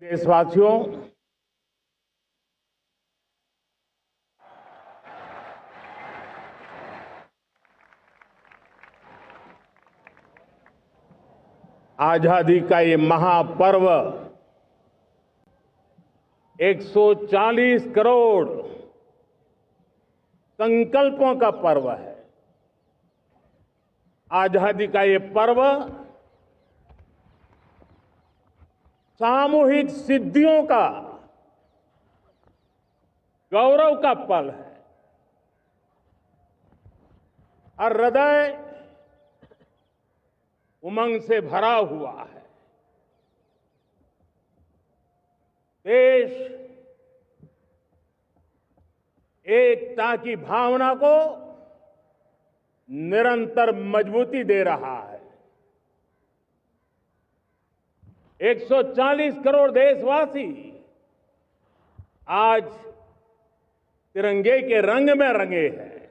देशवासियों, आजादी का ये महापर्व 140 करोड़ संकल्पों का पर्व है। आजादी का ये पर्व सामूहिक सिद्धियों का गौरव का पल है। हर हृदय उमंग से भरा हुआ है। देश एकता की भावना को निरंतर मजबूती दे रहा है। 140 करोड़ देशवासी आज तिरंगे के रंग में रंगे हैं।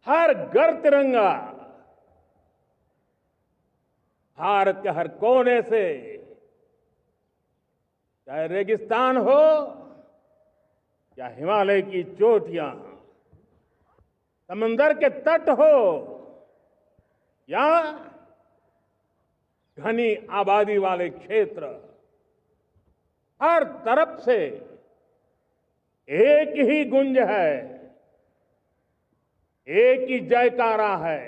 हर घर तिरंगा, भारत के हर कोने से, चाहे रेगिस्तान हो या हिमालय की चोटियां, समंदर के तट हो या घनी आबादी वाले क्षेत्र, हर तरफ से एक ही गुंज है, एक ही जयकारा है।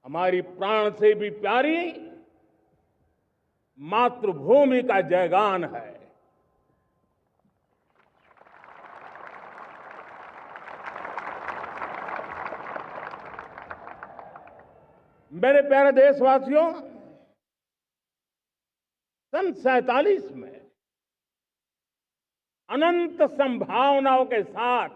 हमारी प्राण से भी प्यारी मातृभूमि का जयगान है। मेरे प्यारे देशवासियों, सन 47 में अनंत संभावनाओं के साथ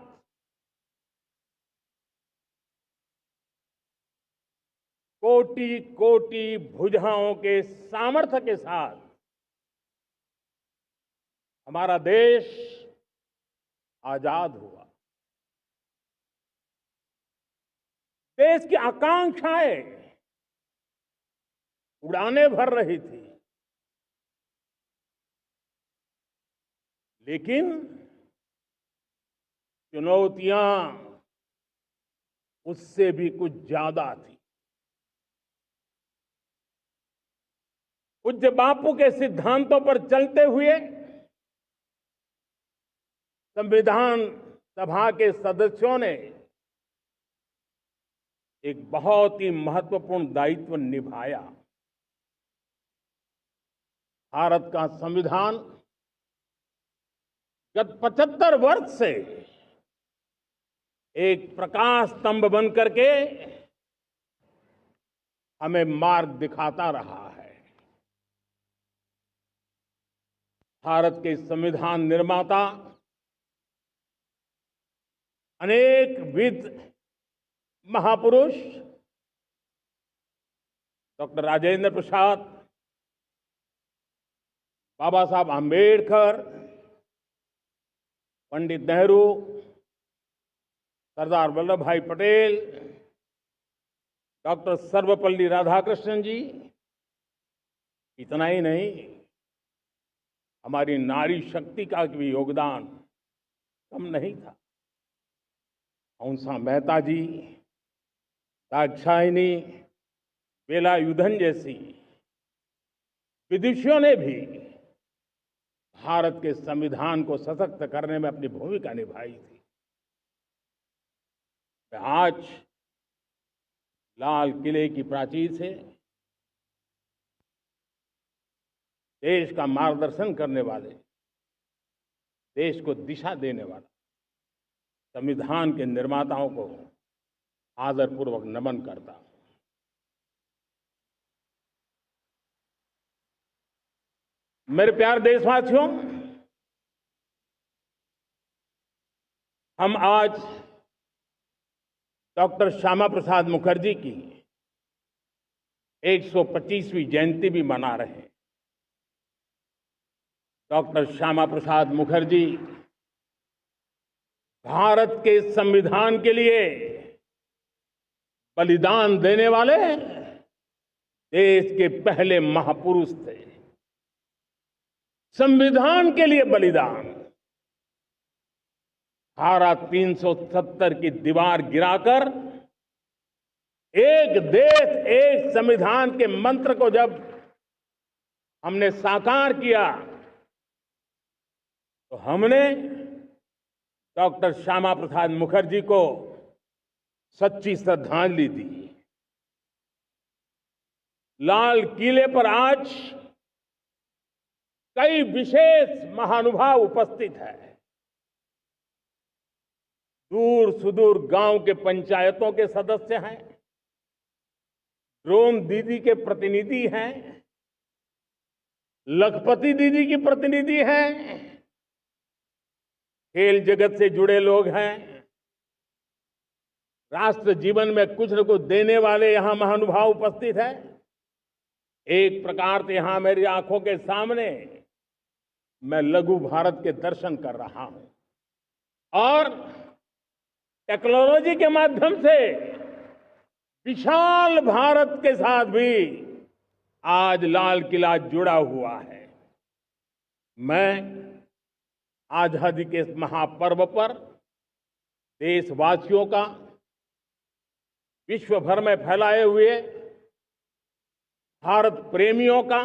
कोटि कोटि भुजाओं के सामर्थ्य के साथ हमारा देश आजाद हुआ। देश की आकांक्षाएं उड़ानें भर रही थी, लेकिन चुनौतियां उससे भी कुछ ज्यादा थी। पूज्य बापू के सिद्धांतों पर चलते हुए संविधान सभा के सदस्यों ने एक बहुत ही महत्वपूर्ण दायित्व निभाया। भारत का संविधान गत 75 वर्ष से एक प्रकाश स्तंभ बन करके हमें मार्ग दिखाता रहा है। भारत के संविधान निर्माता अनेक विद महापुरुष डॉक्टर राजेंद्र प्रसाद, बाबा साहब आंबेडकर, पंडित नेहरू, सरदार वल्लभ भाई पटेल, डॉक्टर सर्वपल्ली राधाकृष्णन जी, इतना ही नहीं, हमारी नारी शक्ति का भी योगदान कम नहीं था। हंसा मेहता जी, दाक्षायणी, वेलायुधन जैसी विदुषियों ने भी भारत के संविधान को सशक्त करने में अपनी भूमिका निभाई थी। आज लाल किले की प्राचीर से देश का मार्गदर्शन करने वाले, देश को दिशा देने वाला संविधान के निर्माताओं को आदरपूर्वक नमन करता हूं। मेरे प्यारे देशवासियों, हम आज डॉक्टर श्यामा प्रसाद मुखर्जी की 125वीं जयंती भी मना रहे हैं। डॉक्टर श्यामा प्रसाद मुखर्जी भारत के संविधान के लिए बलिदान देने वाले देश के पहले महापुरुष थे। संविधान के लिए बलिदान, धारा 370 की दीवार गिराकर एक देश एक संविधान के मंत्र को जब हमने साकार किया तो हमने डॉक्टर श्यामा प्रसाद मुखर्जी को सच्ची श्रद्धांजलि दी। लाल किले पर आज कई विशेष महानुभाव उपस्थित हैं। दूर सुदूर गांव के पंचायतों के सदस्य हैं, ड्रोन दीदी के प्रतिनिधि हैं, लखपति दीदी की प्रतिनिधि हैं, खेल जगत से जुड़े लोग हैं, राष्ट्र जीवन में कुछ न कुछ देने वाले यहां महानुभाव उपस्थित हैं। एक प्रकार से यहां मेरी आंखों के सामने मैं लघु भारत के दर्शन कर रहा हूं और टेक्नोलॉजी के माध्यम से विशाल भारत के साथ भी आज लाल किला जुड़ा हुआ है। मैं आजादी के इस महापर्व पर देशवासियों का, विश्व भर में फैलाए हुए भारत प्रेमियों का,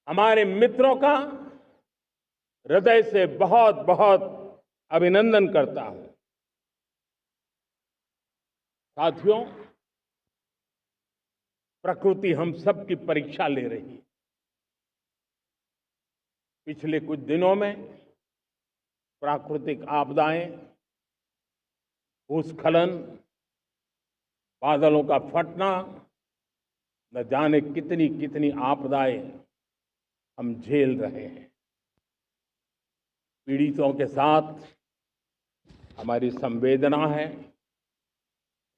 हमारे मित्रों का हृदय से बहुत बहुत अभिनंदन करता हूं। साथियों, प्रकृति हम सब की परीक्षा ले रही है। पिछले कुछ दिनों में प्राकृतिक आपदाएं, भूस्खलन, बादलों का फटना, न जाने कितनी कितनी आपदाएं हम झेल रहे हैं। पीड़ितों के साथ हमारी संवेदना है।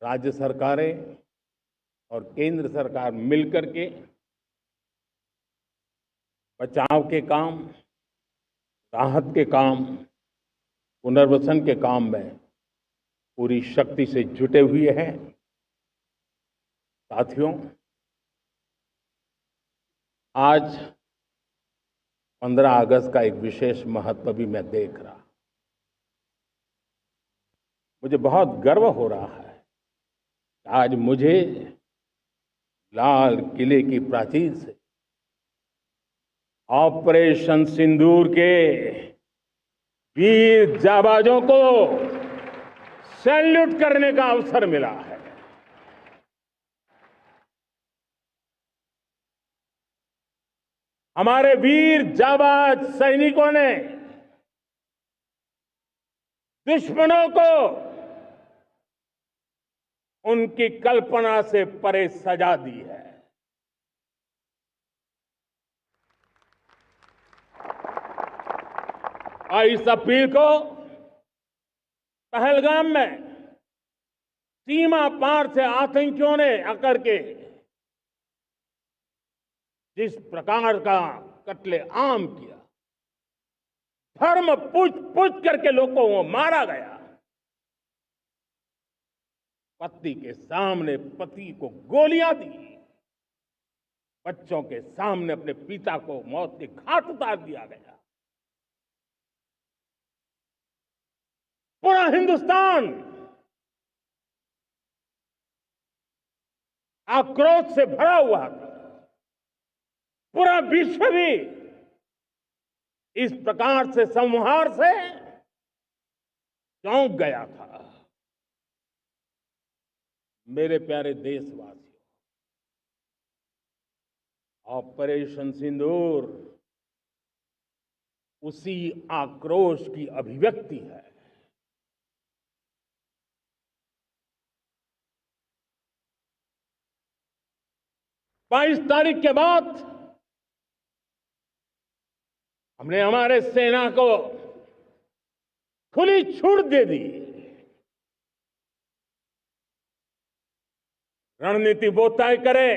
राज्य सरकारें और केंद्र सरकार मिलकर के बचाव के काम, राहत के काम, पुनर्वसन के काम में पूरी शक्ति से जुटे हुए हैं। साथियों, आज 15 अगस्त का एक विशेष महत्व भी मैं देख रहा। मुझे बहुत गर्व हो रहा है। आज मुझे लाल किले की प्राचीर से ऑपरेशन सिंदूर के वीर जाबाजों को सैल्यूट करने का अवसर मिला है। हमारे वीर जाबाज सैनिकों ने दुश्मनों को उनकी कल्पना से परे सजा दी है। और इस अपील को पहलगाम में सीमा पार से आतंकियों ने आकर के जिस प्रकार का कत्ले आम किया, धर्म पूछ करके लोगों को मारा गया। पत्नी के सामने पति को गोलियां दी, बच्चों के सामने अपने पिता को मौत के घाट उतार दिया गया। पूरा हिंदुस्तान आक्रोश से भरा हुआ था। पूरा विश्व भी इस प्रकार से संहार से चौंक गया था। मेरे प्यारे देशवासियों, ऑपरेशन सिंदूर उसी आक्रोश की अभिव्यक्ति है। बाईस तारीख के बाद हमने हमारे सेना को खुली छूट दे दी। रणनीति वो तय करे,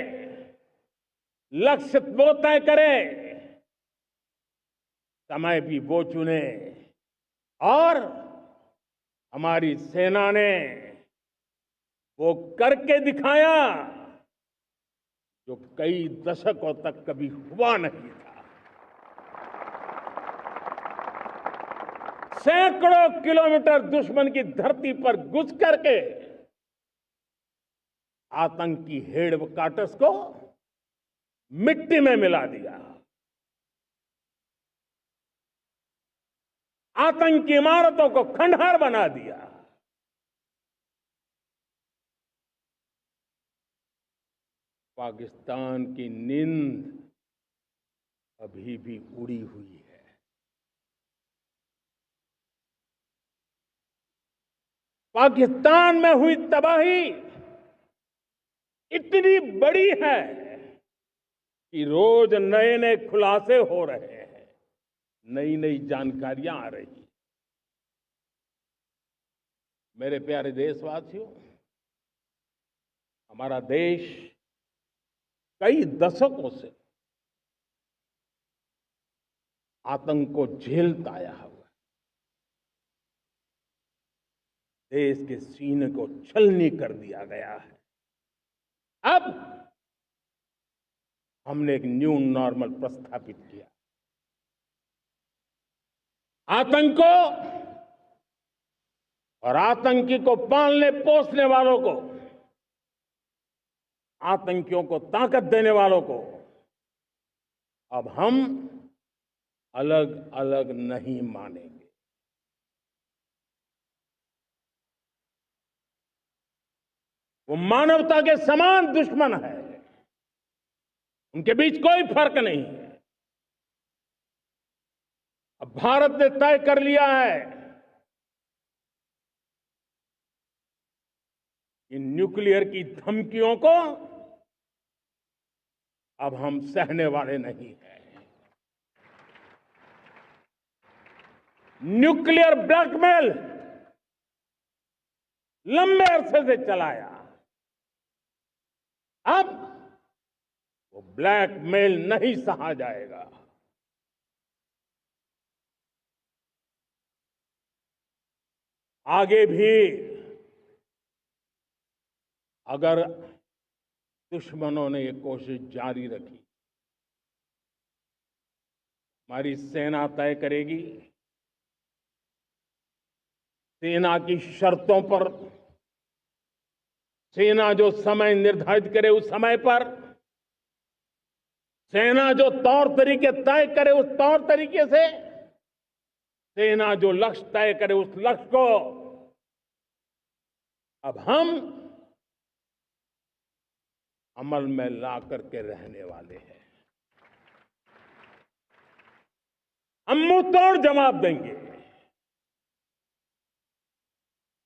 लक्ष्य वो तय करे, समय भी वो चुने। और हमारी सेना ने वो करके दिखाया जो कई दशकों तक कभी हुआ नहीं था। सैकड़ों किलोमीटर दुश्मन की धरती पर घुस करके आतंकी हेडक्वार्टर्स को मिट्टी में मिला दिया, आतंकी इमारतों को खंडहर बना दिया। पाकिस्तान की नींद अभी भी उड़ी हुई है। पाकिस्तान में हुई तबाही इतनी बड़ी है कि रोज नए नए खुलासे हो रहे हैं, नई नई जानकारियां आ रही हैं। मेरे प्यारे देशवासियों, हमारा देश कई दशकों से आतंक को झेलता आया हुआ है। देश के सीने को छलनी कर दिया गया है। अब हमने एक न्यू नॉर्मल प्रस्थापित किया। आतंक को और आतंकी को पालने पोसने वालों को, आतंकियों को ताकत देने वालों को अब हम अलग अलग नहीं मानेंगे। वो मानवता के समान दुश्मन है, उनके बीच कोई फर्क नहीं है। अब भारत ने तय कर लिया है कि न्यूक्लियर की धमकियों को अब हम सहने वाले नहीं हैं। न्यूक्लियर ब्लैकमेल लंबे अरसे से चलाया, अब वो ब्लैकमेल नहीं सहा जाएगा। आगे भी अगर दुश्मनों ने ये कोशिश जारी रखी, हमारी सेना तय करेगी, सेना की शर्तों पर, सेना जो समय निर्धारित करे उस समय पर, सेना जो तौर तरीके तय करे उस तौर तरीके से, सेना जो लक्ष्य तय करे उस लक्ष्य को अब हम अमल में ला करके रहने वाले हैं। हम मुंह तोड़ जवाब देंगे।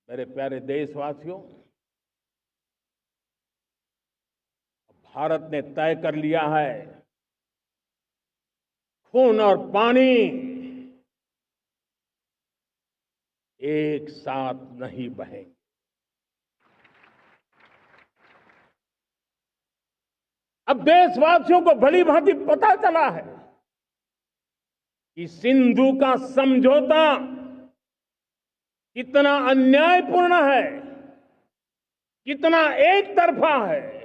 मेरे प्यारे देशवासियों, भारत ने तय कर लिया है, खून और पानी एक साथ नहीं बहेंगे। अब देशवासियों को भली भांति पता चला है कि सिंधु का समझौता कितना अन्यायपूर्ण है, कितना एक तरफा है।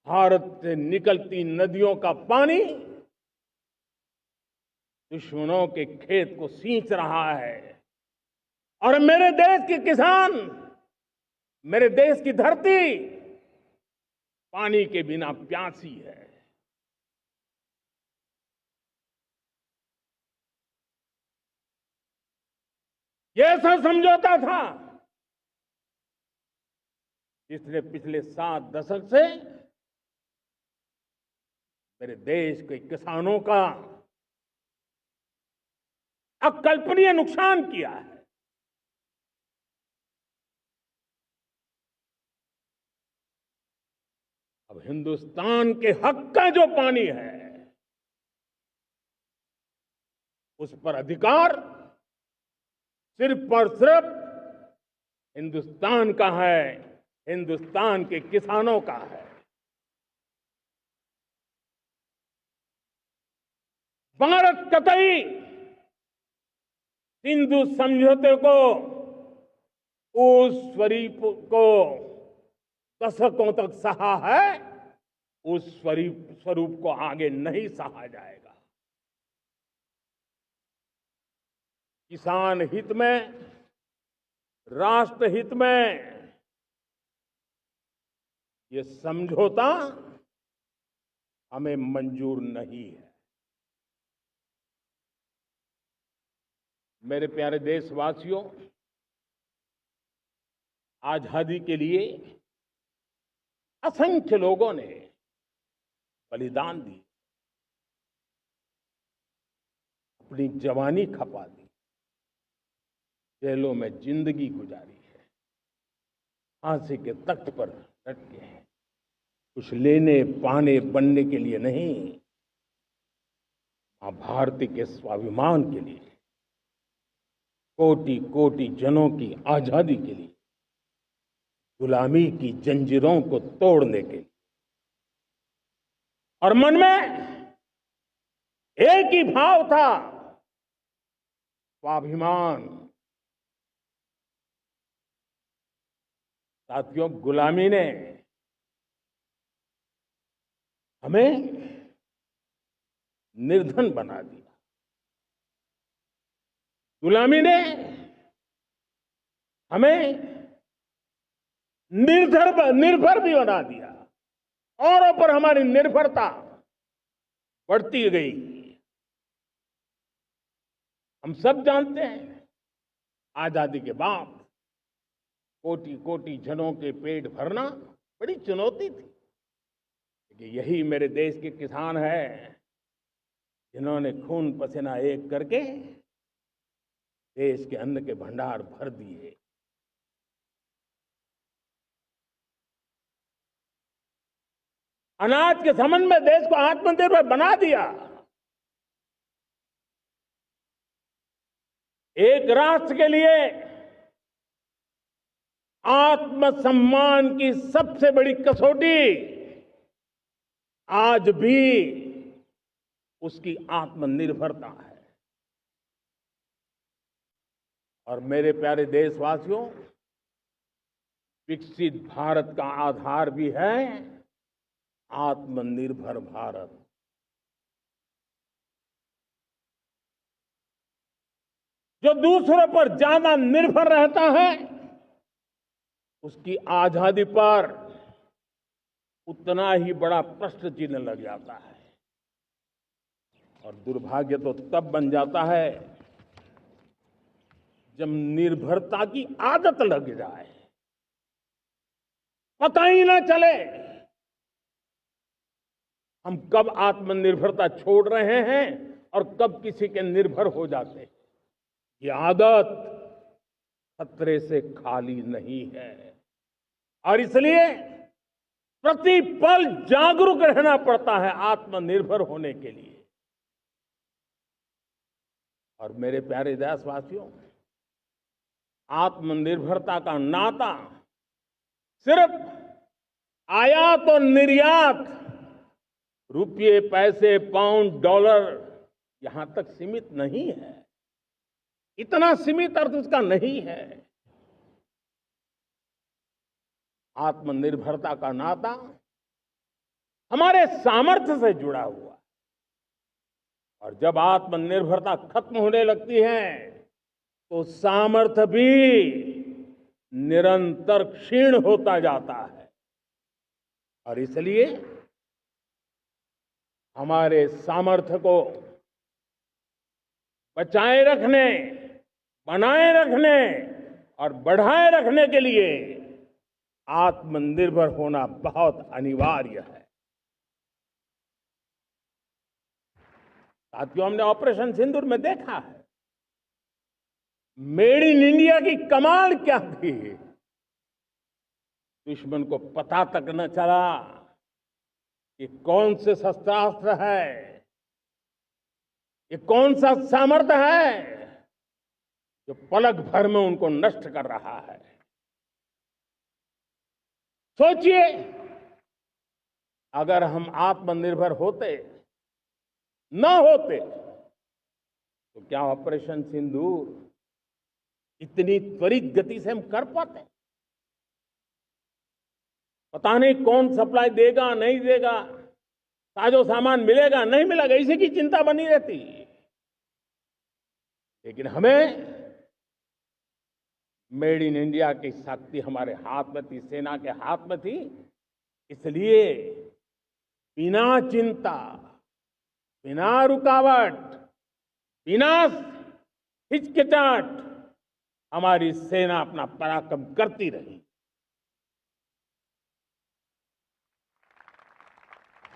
भारत से निकलती नदियों का पानी दुश्मनों के खेत को सींच रहा है और मेरे देश के किसान, मेरे देश की धरती पानी के बिना प्यासी है। ये ऐसा समझौता था जिसने पिछले 7 दशक से मेरे देश के किसानों का अकल्पनीय नुकसान किया है। अब हिंदुस्तान के हक का जो पानी है उस पर अधिकार सिर्फ और सिर्फ हिंदुस्तान का है, हिंदुस्तान के किसानों का है। भारत कतई सिंधु समझौते को, उस स्वरूप को दशकों तक सहा है, उस स्वरूप को आगे नहीं सहा जाएगा। किसान हित में, राष्ट्र हित में ये समझौता हमें मंजूर नहीं है। मेरे प्यारे देशवासियों, आजादी के लिए असंख्य लोगों ने बलिदान दी, अपनी जवानी खपा दी, जेलों में जिंदगी गुजारी है, फांसी के तख्त पर लटके हैं, कुछ लेने पाने बनने के लिए नहीं, मां भारती के स्वाभिमान के लिए, कोटि कोटि जनों की आजादी के लिए, गुलामी की जंजीरों को तोड़ने के लिए। और मन में एक ही भाव था, स्वाभिमान। साथियों, गुलामी ने हमें निर्धन बना दिया, गुलामी ने हमें निर्भर भी बना दिया, औरों पर हमारी निर्भरता बढ़ती गई। हम सब जानते हैं, आजादी के बाद कोटि कोटि जनों के पेट भरना बड़ी चुनौती थी, लेकिन यही मेरे देश के किसान हैं जिन्होंने खून पसीना एक करके देश के अन्न के भंडार भर दिए। अनाज के संबंध में देश को आत्मनिर्भर बना दिया। एक राष्ट्र के लिए आत्मसम्मान की सबसे बड़ी कसौटी आज भी उसकी आत्मनिर्भरता है। और मेरे प्यारे देशवासियों, विकसित भारत का आधार भी है आत्मनिर्भर भारत। जो दूसरों पर ज्यादा निर्भर रहता है, उसकी आजादी पर उतना ही बड़ा प्रश्न चिन्ह लग जाता है। और दुर्भाग्य तो तब बन जाता है जब निर्भरता की आदत लग जाए, पता ही ना चले हम कब आत्मनिर्भरता छोड़ रहे हैं और कब किसी के निर्भर हो जाते हैं। ये आदत खतरे से खाली नहीं है और इसलिए प्रतिपल जागरूक रहना पड़ता है आत्मनिर्भर होने के लिए। और मेरे प्यारे देशवासियों, आत्मनिर्भरता का नाता सिर्फ आयात और निर्यात, रुपये, पैसे, पाउंड, डॉलर यहां तक सीमित नहीं है। इतना सीमित अर्थ उसका नहीं है। आत्मनिर्भरता का नाता हमारे सामर्थ्य से जुड़ा हुआ है। और जब आत्मनिर्भरता खत्म होने लगती है तो सामर्थ्य भी निरंतर क्षीण होता जाता है। और इसलिए हमारे सामर्थ्य को बचाए रखने, बनाए रखने और बढ़ाए रखने के लिए आत्मनिर्भर होना बहुत अनिवार्य है। साथियों, हमने ऑपरेशन सिंदूर में देखा है मेड इन इंडिया की कमाल क्या थी। दुश्मन को पता तक न चला कि कौन से शस्त्रास्त्र है, ये कौन सा सामर्थ्य है जो पलक भर में उनको नष्ट कर रहा है। सोचिए, अगर हम आत्मनिर्भर होते न होते तो क्या ऑपरेशन सिंदूर इतनी त्वरित गति से हम कर पाते? पता नहीं कौन सप्लाई देगा नहीं देगा, साजो सामान मिलेगा नहीं मिलेगा, इसी की चिंता बनी रहती। लेकिन हमें मेड इन इंडिया की शक्ति हमारे हाथ में थी, सेना के हाथ में थी। इसलिए बिना चिंता, बिना रुकावट, बिना हिचकिचाहट हमारी सेना अपना पराक्रम करती रही।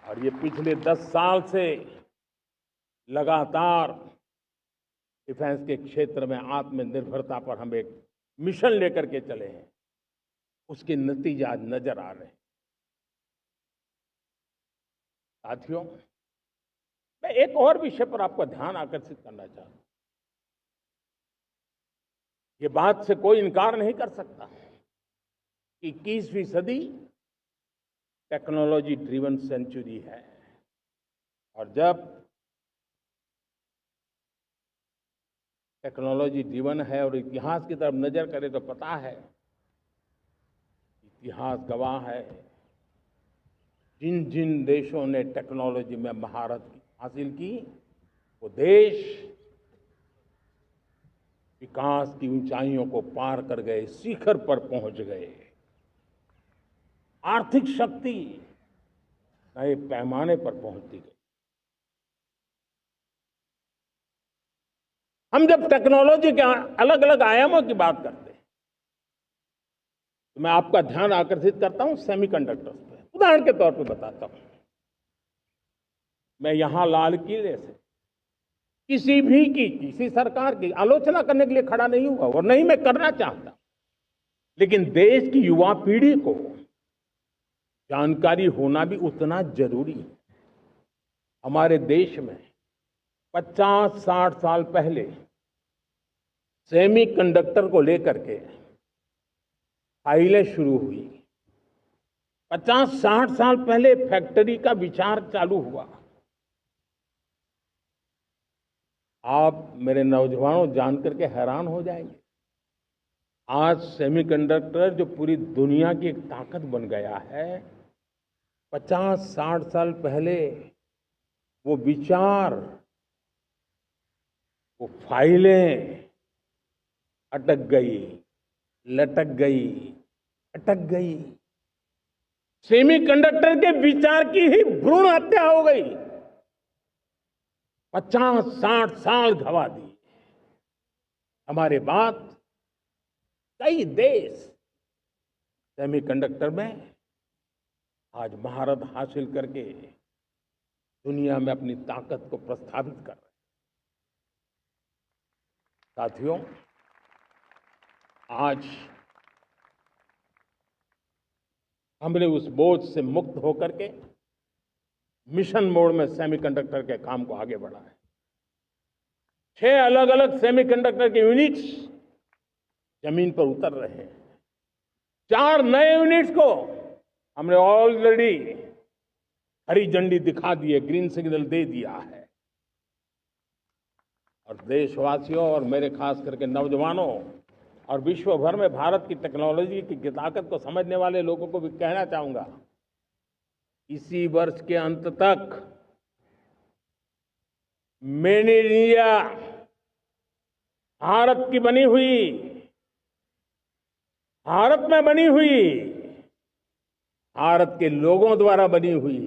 और ये पिछले 10 साल से लगातार डिफेंस के क्षेत्र में आत्मनिर्भरता पर हम एक मिशन लेकर के चले हैं, उसके नतीजे आज नजर आ रहे हैं। साथियों, मैं एक और विषय पर आपका ध्यान आकर्षित करना चाहता हूं। ये बात से कोई इनकार नहीं कर सकता कि 21वीं सदी टेक्नोलॉजी ड्रिवन सेंचुरी है। और जब टेक्नोलॉजी ड्रिवन है और इतिहास की तरफ नजर करें तो पता है, इतिहास गवाह है, जिन जिन देशों ने टेक्नोलॉजी में महारत हासिल की, वो देश विकास की ऊंचाइयों को पार कर गए, शिखर पर पहुंच गए। आर्थिक शक्ति नए पैमाने पर पहुंचती गई। हम जब टेक्नोलॉजी के अलग अलग आयामों की बात करते हैं तो मैं आपका ध्यान आकर्षित करता हूं सेमीकंडक्टर्स पे। उदाहरण के तौर पे बताता हूं, मैं यहां लाल किले से किसी सरकार की आलोचना करने के लिए खड़ा नहीं हुआ और नहीं मैं करना चाहता, लेकिन देश की युवा पीढ़ी को जानकारी होना भी उतना जरूरी है। हमारे देश में 50-60 साल पहले सेमीकंडक्टर को लेकर के फाइलें शुरू हुई। 50-60 साल पहले फैक्ट्री का विचार चालू हुआ। आप मेरे नौजवानों जानकर के हैरान हो जाएंगे, आज सेमीकंडक्टर जो पूरी दुनिया की एक ताकत बन गया है, 50-60 साल पहले वो विचार, वो फाइलें अटक गई, लटक गई, अटक गई। सेमीकंडक्टर के विचार की ही भ्रूण हत्या हो गई। 50-60 साल गवा दिए। हमारे बाद कई देश सेमीकंडक्टर में आज महारत हासिल करके दुनिया में अपनी ताकत को प्रस्थापित कर रहे हैं। साथियों, आज हमने उस बोझ से मुक्त होकर के मिशन मोड में सेमीकंडक्टर के काम को आगे बढ़ाया। 6 अलग अलग सेमीकंडक्टर के यूनिट्स जमीन पर उतर रहे हैं। 4 नए यूनिट्स को हमने ऑलरेडी हरी झंडी दिखा दी है, ग्रीन सिग्नल दे दिया है। और देशवासियों और मेरे खास करके नौजवानों और विश्व भर में भारत की टेक्नोलॉजी की ताकत को समझने वाले लोगों को भी कहना चाहूंगा, इसी वर्ष के अंत तक मेड इन इंडिया भारत की बनी हुई, भारत में बनी हुई, भारत के लोगों द्वारा बनी हुई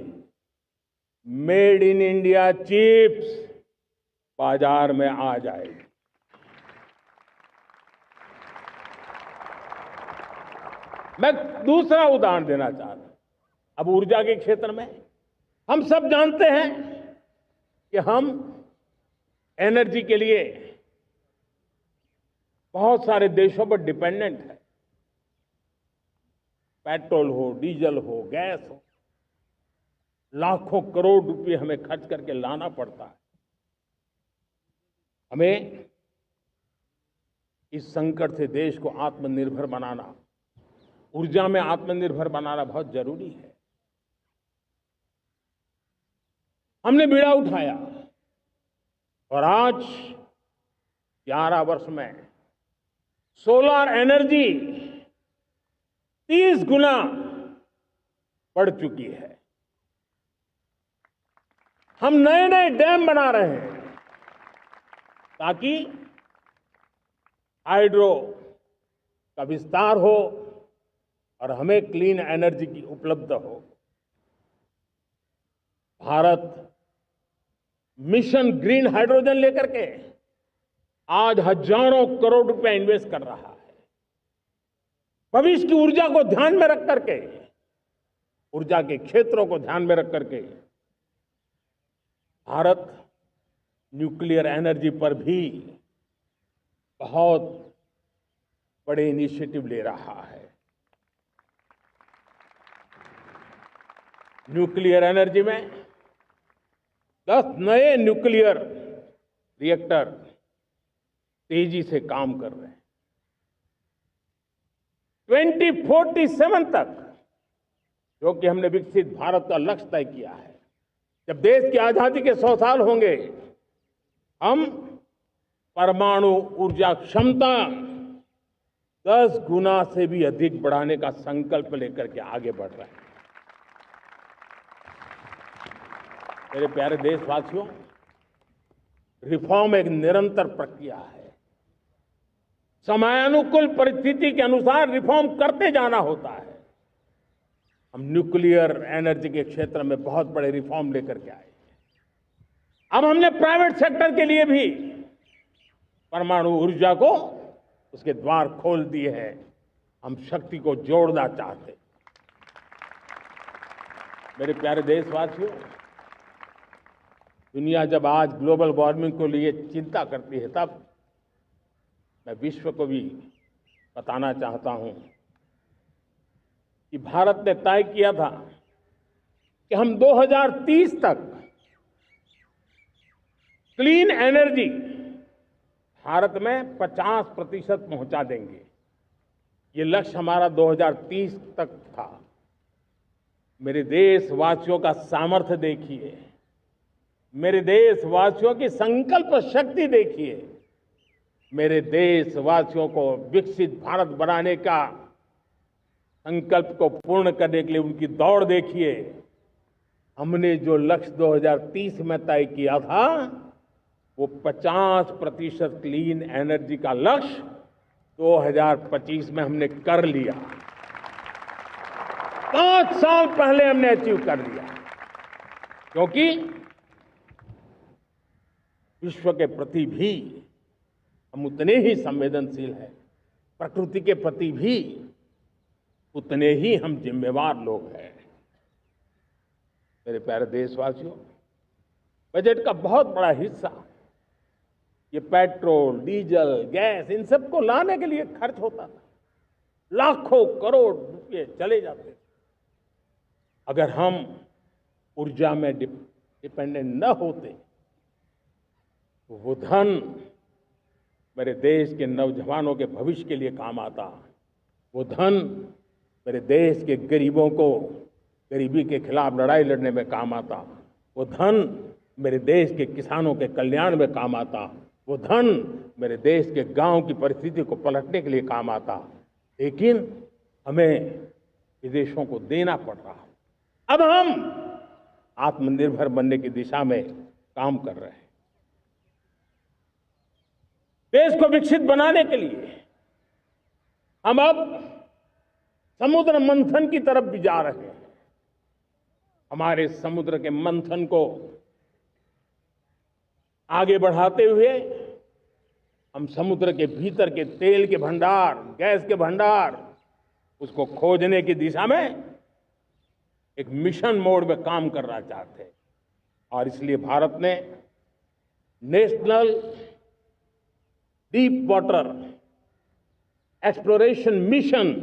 मेड इन इंडिया चिप्स बाजार में आ जाएगी। मैं दूसरा उदाहरण देना चाहता हूं। अब ऊर्जा के क्षेत्र में हम सब जानते हैं कि हम एनर्जी के लिए बहुत सारे देशों पर डिपेंडेंट है। पेट्रोल हो, डीजल हो, गैस हो, लाखों करोड़ रुपए हमें खर्च करके लाना पड़ता है। हमें इस संकट से देश को आत्मनिर्भर बनाना, ऊर्जा में आत्मनिर्भर बनाना बहुत जरूरी है। हमने बीड़ा उठाया और आज 11 वर्ष में सोलर एनर्जी 30 गुना बढ़ चुकी है। हम नए नए डैम बना रहे हैं ताकि हाइड्रो का विस्तार हो और हमें क्लीन एनर्जी की उपलब्ध हो। भारत मिशन ग्रीन हाइड्रोजन लेकर के आज हजारों करोड़ रुपए इन्वेस्ट कर रहा है। भविष्य की ऊर्जा को ध्यान में रख करके, ऊर्जा के क्षेत्रों को ध्यान में रख करके भारत न्यूक्लियर एनर्जी पर भी बहुत बड़े इनिशिएटिव ले रहा है। न्यूक्लियर एनर्जी में 10 नए न्यूक्लियर रिएक्टर तेजी से काम कर रहे हैं। 2047 तक, जो कि हमने विकसित भारत का लक्ष्य तय किया है, जब देश की आजादी के 100 साल होंगे, हम परमाणु ऊर्जा क्षमता 10 गुना से भी अधिक बढ़ाने का संकल्प लेकर के आगे बढ़ रहे हैं। मेरे प्यारे देशवासियों, रिफॉर्म एक निरंतर प्रक्रिया है। समयानुकूल परिस्थिति के अनुसार रिफॉर्म करते जाना होता है। हम न्यूक्लियर एनर्जी के क्षेत्र में बहुत बड़े रिफॉर्म लेकर के आए। अब हमने प्राइवेट सेक्टर के लिए भी परमाणु ऊर्जा को उसके द्वार खोल दिए हैं। हम शक्ति को जोड़ना चाहते। मेरे प्यारे देशवासियों, दुनिया जब आज ग्लोबल वार्मिंग को लिए चिंता करती है, तब मैं विश्व को भी बताना चाहता हूं कि भारत ने तय किया था कि हम 2030 तक क्लीन एनर्जी भारत में 50% पहुंचा देंगे। ये लक्ष्य हमारा 2030 तक था। मेरे देशवासियों का सामर्थ्य देखिए, मेरे देशवासियों की संकल्प शक्ति देखिए, मेरे देशवासियों को विकसित भारत बनाने का संकल्प को पूर्ण करने के लिए उनकी दौड़ देखिए। हमने जो लक्ष्य 2030 में तय किया था, वो 50% क्लीन एनर्जी का लक्ष्य 2025 में हमने कर लिया। 5 साल पहले हमने अचीव कर लिया, क्योंकि विश्व के प्रति भी हम उतने ही संवेदनशील हैं, प्रकृति के प्रति भी उतने ही हम जिम्मेवार लोग हैं। मेरे प्यारे देशवासियों, बजट का बहुत बड़ा हिस्सा ये पेट्रोल, डीजल, गैस, इन सबको लाने के लिए खर्च होता था। लाखों करोड़ रुपए चले जाते थे। अगर हम ऊर्जा में डिपेंडेंट न होते, तो वो धन मेरे देश के नौजवानों के भविष्य के लिए काम आता। वो धन मेरे देश के गरीबों को गरीबी के खिलाफ लड़ाई लड़ने में काम आता। वो धन मेरे देश के किसानों के कल्याण में काम आता। वो धन मेरे देश के गांव की परिस्थिति को पलटने के लिए काम आता। लेकिन हमें विदेशों को देना पड़ रहा। अब हम आत्मनिर्भर बनने की दिशा में काम कर रहे हैं। देश को विकसित बनाने के लिए हम अब समुद्र मंथन की तरफ भी जा रहे हैं। हमारे समुद्र के मंथन को आगे बढ़ाते हुए हम समुद्र के भीतर के तेल के भंडार, गैस के भंडार, उसको खोजने की दिशा में एक मिशन मोड में काम करना चाहते हैं। और इसलिए भारत ने national deep water exploration mission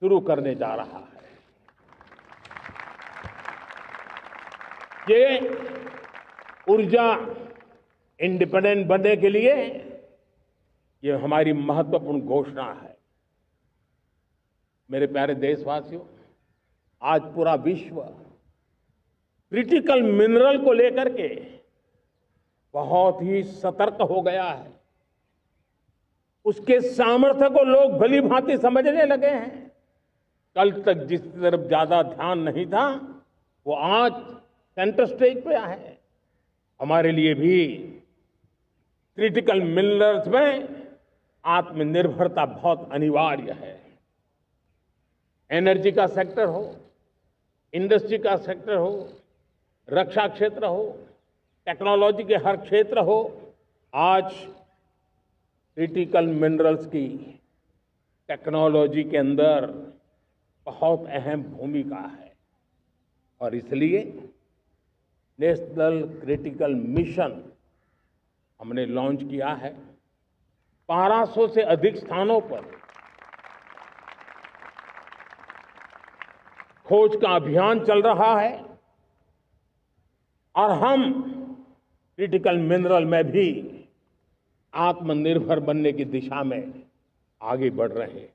शुरू करने जा रहा है। ये ऊर्जा इंडिपेंडेंट बनने के लिए ये हमारी महत्वपूर्ण घोषणा है। मेरे प्यारे देशवासियों, आज पूरा विश्व क्रिटिकल मिनरल को लेकर के बहुत ही सतर्क हो गया है। उसके सामर्थ्य को लोग भली भांति समझने लगे हैं। कल तक जिस तरफ ज्यादा ध्यान नहीं था, वो आज सेंटर स्टेज पे है। हमारे लिए भी क्रिटिकल मिनरल्स में आत्मनिर्भरता बहुत अनिवार्य है। एनर्जी का सेक्टर हो, इंडस्ट्री का सेक्टर हो, रक्षा क्षेत्र हो, टेक्नोलॉजी के हर क्षेत्र हो, आज क्रिटिकल मिनरल्स की टेक्नोलॉजी के अंदर बहुत अहम भूमिका है। और इसलिए नेशनल क्रिटिकल मिशन हमने लॉन्च किया है। 1200 से अधिक स्थानों पर खोज का अभियान चल रहा है और हम क्रिटिकल मिनरल में भी आत्मनिर्भर बनने की दिशा में आगे बढ़ रहे हैं।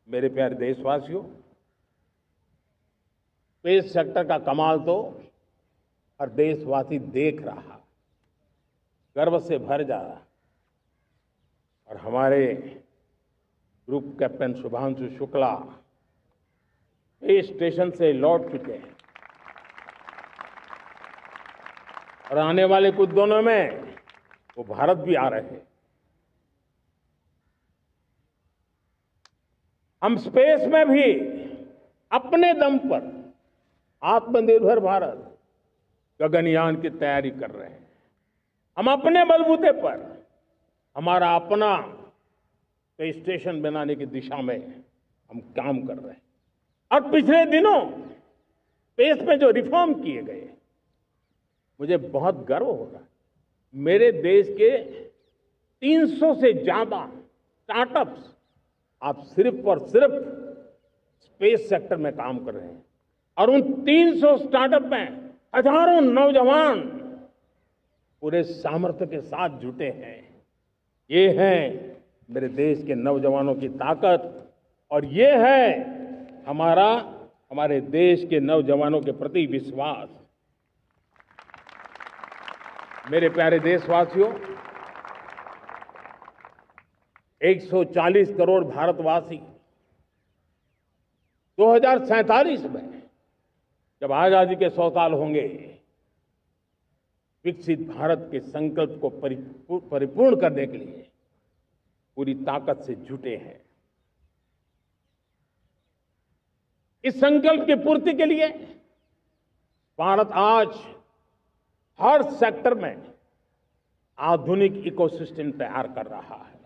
मेरे प्यारे देशवासियों, स्पेस सेक्टर का कमाल तो हर देशवासी देख रहा, गर्व से भर जा रहा। और हमारे group captain Shubhanshu Shukla space station से लौट चुके हैं और आने वाले कुछ दिनों में वो भारत भी आ रहे हैं। हम स्पेस में भी अपने दम पर आत्मनिर्भर भारत गगनयान की तैयारी कर रहे हैं। हम अपने बलबूते पर हमारा अपना स्पेस स्टेशन बनाने की दिशा में हम काम कर रहे हैं। और पिछले दिनों स्पेस में जो रिफॉर्म किए गए, मुझे बहुत गर्व हो रहा है। मेरे देश के 300 से ज्यादा स्टार्टअप्स आप सिर्फ और सिर्फ स्पेस सेक्टर में काम कर रहे हैं और उन 300 स्टार्टअप में हजारों नौजवान पूरे सामर्थ्य के साथ जुटे हैं। ये है मेरे देश के नौजवानों की ताकत और ये है हमारे देश के नौजवानों के प्रति विश्वास। मेरे प्यारे देशवासियों, 140 करोड़ भारतवासी 2047 में जब आजादी के 100 साल होंगे, विकसित भारत के संकल्प को परिपूर्ण करने के लिए पूरी ताकत से जुटे हैं। इस संकल्प की पूर्ति के लिए भारत आज हर सेक्टर में आधुनिक इकोसिस्टम तैयार कर रहा है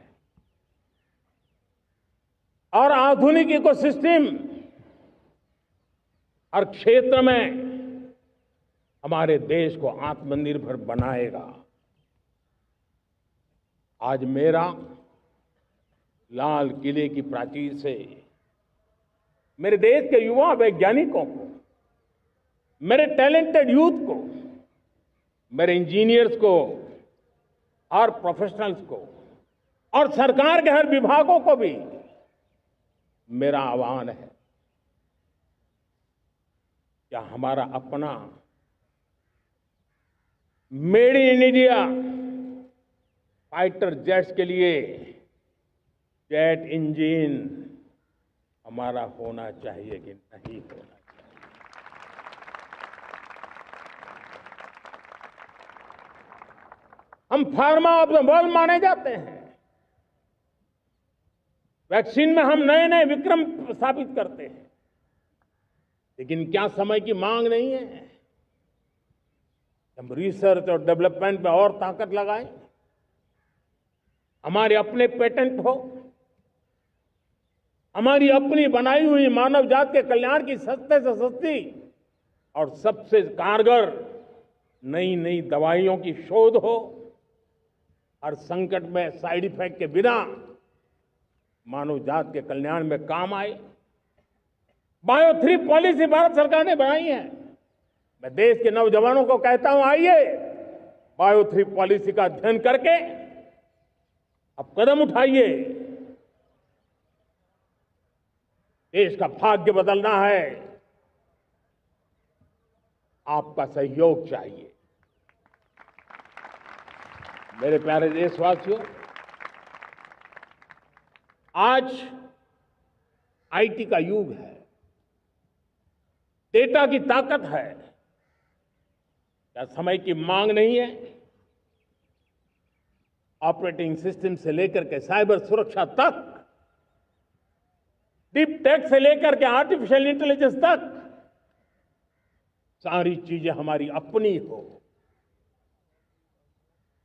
और आधुनिक इकोसिस्टम हर क्षेत्र में हमारे देश को आत्मनिर्भर बनाएगा। आज मेरा लाल किले की प्राचीर से मेरे देश के युवा वैज्ञानिकों को, मेरे टैलेंटेड यूथ को, मेरे इंजीनियर्स को और प्रोफेशनल्स को और सरकार के हर विभागों को भी मेरा आह्वान है, क्या हमारा अपना made in India fighter jets के लिए जेट इंजन हमारा होना चाहिए कि नहीं होना चाहिए? हम फार्मा ऑफ द वर्ल्ड माने जाते हैं। वैक्सीन में हम नए नए विक्रम स्थापित करते हैं, लेकिन क्या समय की मांग नहीं है? हम रिसर्च और डेवलपमेंट में और ताकत लगाएं, हमारे अपने पेटेंट हो, हमारी अपनी बनाई हुई मानव जात के कल्याण की सस्ते से सस्ती और सबसे कारगर नई नई दवाइयों की शोध हो, हर संकट में साइड इफेक्ट के बिना मानव जात के कल्याण में काम आए। बायो 3 पॉलिसी भारत सरकार ने बनाई है। मैं देश के नौजवानों को कहता हूं, आइए बायो 3 पॉलिसी का अध्ययन करके अब कदम उठाइए। देश का भाग्य बदलना है, आपका सहयोग चाहिए। मेरे प्यारे देशवासियों, आज आईटी का युग है, डेटा की ताकत है। क्या समय की मांग नहीं है? ऑपरेटिंग सिस्टम से लेकर के साइबर सुरक्षा तक, डीप टेक से लेकर के आर्टिफिशियल इंटेलिजेंस तक, सारी चीजें हमारी अपनी हो,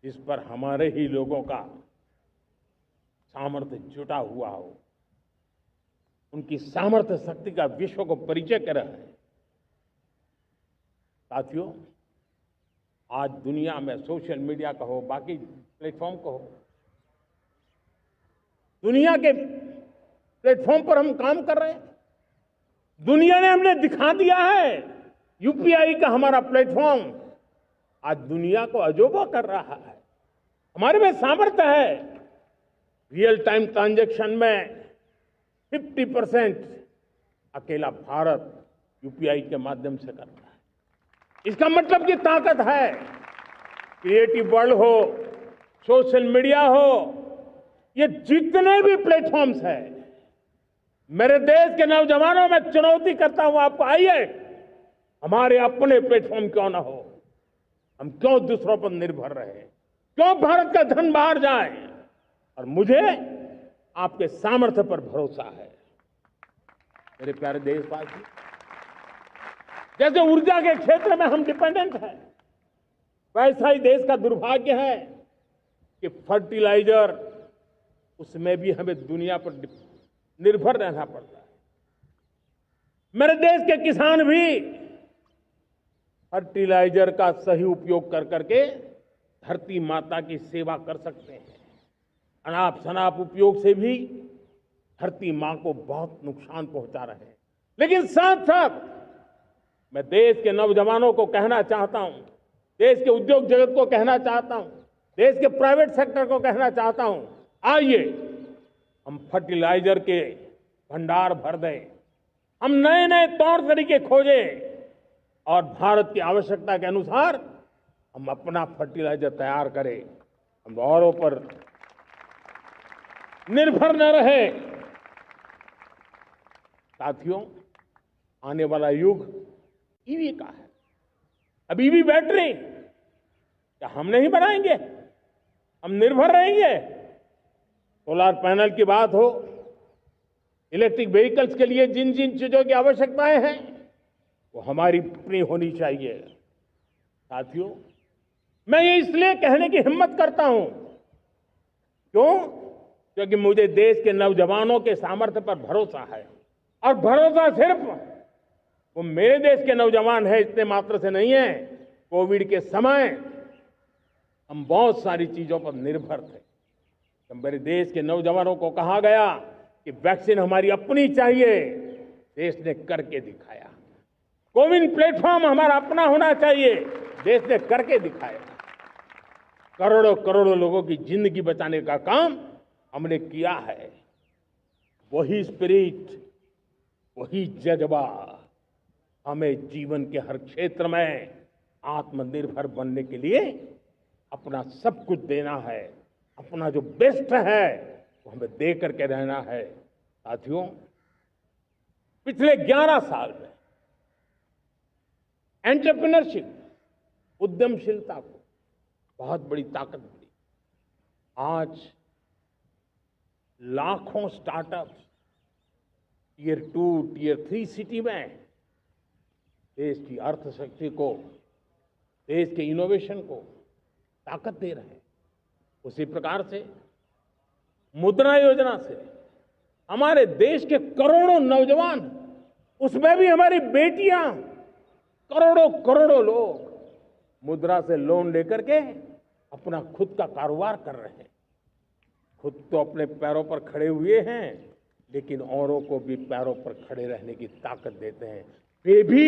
जिस पर हमारे ही लोगों का सामर्थ्य जुटा हुआ हो, उनकी सामर्थ्य शक्ति का विश्व को परिचय कराए। साथियों, आज दुनिया में सोशल मीडिया कहो, बाकी प्लेटफॉर्म कहो, दुनिया के प्लेटफॉर्म पर हम काम कर रहे हैं। दुनिया ने हमने दिखा दिया है, यूपीआई का हमारा प्लेटफॉर्म आज दुनिया को अजोबा कर रहा है। हमारे में सामर्थ्य है। रियल टाइम ट्रांजैक्शन में 50% अकेला भारत यूपीआई के माध्यम से कर रहा है। इसका मतलब कि ताकत है। क्रिएटिव वर्ल्ड हो, सोशल मीडिया हो, ये जितने भी प्लेटफॉर्म्स हैं, मेरे देश के नौजवानों में चुनौती करता हूं आपको, आइए हमारे अपने प्लेटफॉर्म क्यों ना हो, हम क्यों दूसरों पर निर्भर रहे, क्यों भारत का धन बाहर जाए। और मुझे आपके सामर्थ्य पर भरोसा है। मेरे प्यारे देशवासी, जैसे ऊर्जा के क्षेत्र में हम डिपेंडेंट हैं, वैसा ही देश का दुर्भाग्य है कि फर्टिलाइजर, उसमें भी हमें दुनिया पर निर्भर रहना पड़ता है। मेरे देश के किसान भी फर्टिलाइजर का सही उपयोग कर करके धरती माता की सेवा कर सकते हैं। अनाप शनाप उपयोग से भी धरती मां को बहुत नुकसान पहुंचा रहे हैं। लेकिन साथ साथ मैं देश के नौजवानों को कहना चाहता हूं, देश के उद्योग जगत को कहना चाहता हूं, देश के प्राइवेट सेक्टर को कहना चाहता हूं, आइए हम फर्टिलाइजर के भंडार भर दें, हम नए नए तौर तरीके खोजें और भारत की आवश्यकता के अनुसार हम अपना फर्टिलाइजर तैयार करें। हम औरों पर निर्भर न रहे। साथियों, आने वाला युग ईवी का है। अब ईवी बैटरी क्या हम नहीं बनाएंगे? हम निर्भर रहेंगे? सोलर पैनल की बात हो, इलेक्ट्रिक व्हीकल्स के लिए जिन जिन चीजों की आवश्यकताएं हैं, वो हमारी अपनी होनी चाहिए। साथियों, मैं ये इसलिए कहने की हिम्मत करता हूं, क्यों? क्योंकि मुझे देश के नौजवानों के सामर्थ्य पर भरोसा है। और भरोसा सिर्फ वो मेरे देश के नौजवान हैं इतने मात्र से नहीं है। कोविड के समय हम बहुत सारी चीजों पर निर्भर थे। तो मेरे देश के नौजवानों को कहा गया कि वैक्सीन हमारी अपनी चाहिए, देश ने करके दिखाया। कोविन प्लेटफॉर्म हमारा अपना होना चाहिए, देश ने करके दिखाया। करोड़ों करोड़ों लोगों की जिंदगी बचाने का काम हमने किया है। वही स्पिरिट, वही जज्बा हमें जीवन के हर क्षेत्र में आत्मनिर्भर बनने के लिए अपना सब कुछ देना है। अपना जो बेस्ट है वो हमें दे करके रहना है। साथियों, पिछले 11 साल में एंटरप्रेन्योरशिप, उद्यमशीलता को बहुत बड़ी ताकत मिली। आज लाखों स्टार्टअप्स टियर 2, टियर 3 सिटी में देश की अर्थशक्ति को, देश के इनोवेशन को ताकत दे रहे हैं। उसी प्रकार से मुद्रा योजना से हमारे देश के करोड़ों नौजवान, उसमें भी हमारी बेटियां, करोड़ों करोड़ों लोग मुद्रा से लोन लेकर के अपना खुद का कारोबार कर रहे हैं। खुद तो अपने पैरों पर खड़े हुए हैं, लेकिन औरों को भी पैरों पर खड़े रहने की ताकत देते हैं। वे भी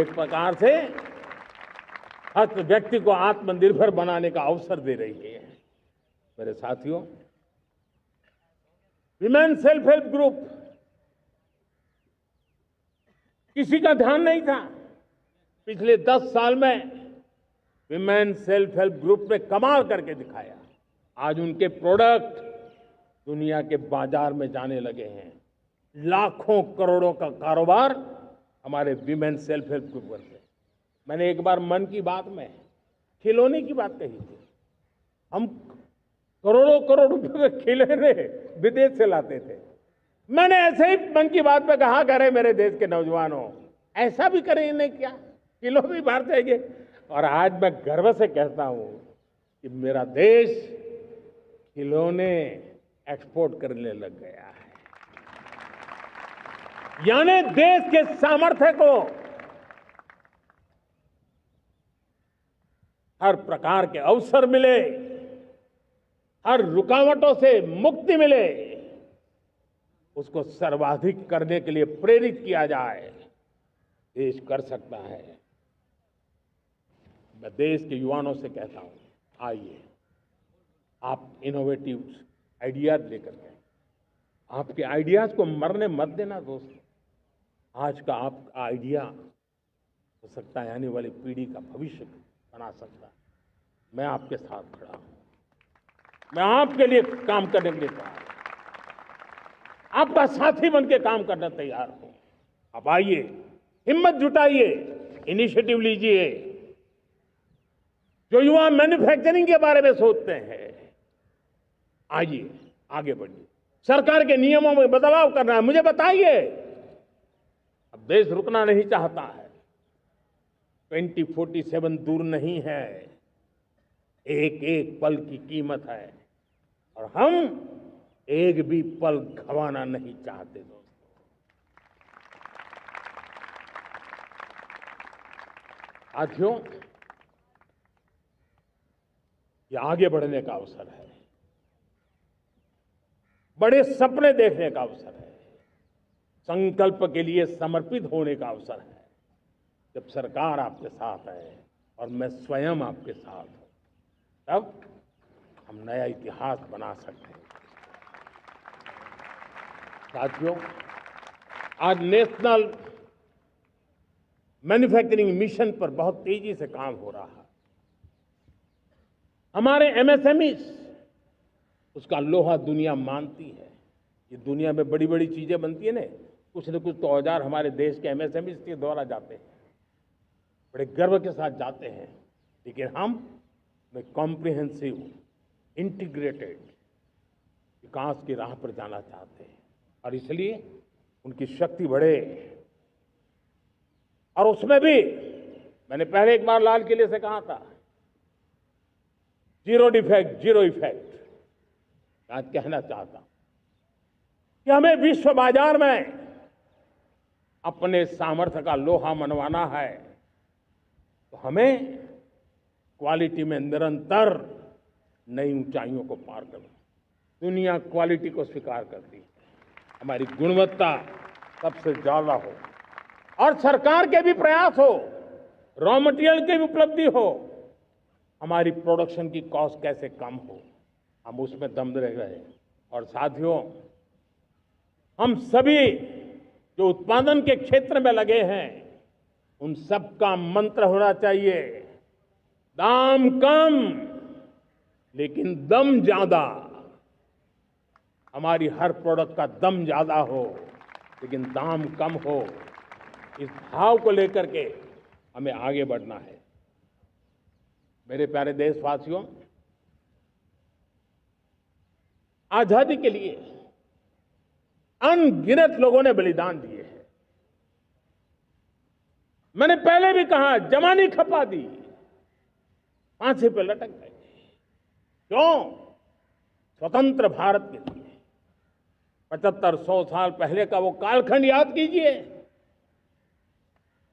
एक प्रकार से हर व्यक्ति को आत्मनिर्भर बनाने का अवसर दे रही है। मेरे साथियों, विमेन सेल्फ हेल्प ग्रुप किसी का ध्यान नहीं था। पिछले 10 साल में विमेन सेल्फ हेल्प ग्रुप ने कमाल करके दिखाया। आज उनके प्रोडक्ट दुनिया के बाजार में जाने लगे हैं। लाखों करोड़ों का कारोबार हमारे विमेन सेल्फ हेल्प ग्रुप करते हैं। मैंने एक बार मन की बात में खिलौने की बात कही थी। हम करोड़ों करोड़ रुपए के खिलौने विदेश से लाते थे। मैंने ऐसे ही मन की बात में कहा, करे मेरे देश के नौजवानों, ऐसा भी करें इन्हें क्या, किलो भी बाहर जाएंगे। और आज मैं गर्व से कहता हूं कि मेरा देश खिलौने एक्सपोर्ट करने लग गया है। यानी देश के सामर्थ्य को हर प्रकार के अवसर मिले, हर रुकावटों से मुक्ति मिले, उसको सर्वाधिक करने के लिए प्रेरित किया जाए। देश कर सकता है। मैं देश के युवाओं से कहता हूं, आइए आप इनोवेटिव आइडियाज लेकर के, आपके आइडियाज को मरने मत देना दोस्तों। आज का आपका आइडिया हो सकता है आने वाली पीढ़ी का भविष्य बना सकता है। मैं आपके साथ खड़ा हूं, मैं आपके लिए काम करने के लिए तैयार हूं, आपका साथी बन के काम करने तैयार हूं। आप आइए, हिम्मत जुटाइए, इनिशिएटिव लीजिए। जो युवा मैन्युफैक्चरिंग के बारे में सोचते हैं, आइए आगे बढ़िए। सरकार के नियमों में बदलाव करना है, मुझे बताइए। अब देश रुकना नहीं चाहता है। 2047 दूर नहीं है, एक एक पल की कीमत है और हम एक भी पल गंवाना नहीं चाहते दोस्तों। साथियों, ये आगे बढ़ने का अवसर है, बड़े सपने देखने का अवसर है, संकल्प के लिए समर्पित होने का अवसर है। जब सरकार आपके साथ है और मैं स्वयं आपके साथ हूं, तब हम नया इतिहास बना सकते हैं। साथियों, आज नेशनल मैन्युफैक्चरिंग मिशन पर बहुत तेजी से काम हो रहा है। हमारे एमएसएमईज, उसका लोहा दुनिया मानती है। ये दुनिया में बड़ी बड़ी चीजें बनती है ना, कुछ न कुछ तो औजार हमारे देश के एमएसएमईज के द्वारा जाते हैं, बड़े गर्व के साथ जाते हैं। लेकिन हम कॉम्प्रिहेंसिव इंटीग्रेटेड विकास की राह पर जाना चाहते हैं और इसलिए उनकी शक्ति बढ़े। और उसमें भी मैंने पहले एक बार लाल किले से कहा था, जीरो डिफेक्ट जीरो इफेक्ट। आज कहना चाहता हूं कि हमें विश्व बाजार में अपने सामर्थ्य का लोहा मनवाना है, तो हमें क्वालिटी में निरंतर नई ऊंचाइयों को पार करना। दुनिया क्वालिटी को स्वीकार करती है, हमारी गुणवत्ता सबसे ज्यादा हो और सरकार के भी प्रयास हो, रॉ मटेरियल की भी उपलब्धि हो, हमारी प्रोडक्शन की कॉस्ट कैसे कम हो, हम उसमें दम रह गए। और साथियों, हम सभी जो उत्पादन के क्षेत्र में लगे हैं, उन सब का मंत्र होना चाहिए, दाम कम लेकिन दम ज्यादा। हमारी हर प्रोडक्ट का दम ज्यादा हो लेकिन दाम कम हो। इस भाव को लेकर के हमें आगे बढ़ना है। मेरे प्यारे देशवासियों, आजादी के लिए अनगिनत लोगों ने बलिदान दिए हैं। मैंने पहले भी कहा, जवानी खपा दी, फांसी पे लटक गए। क्यों? स्वतंत्र भारत के लिए। 75-100 साल पहले का वो कालखंड याद कीजिए।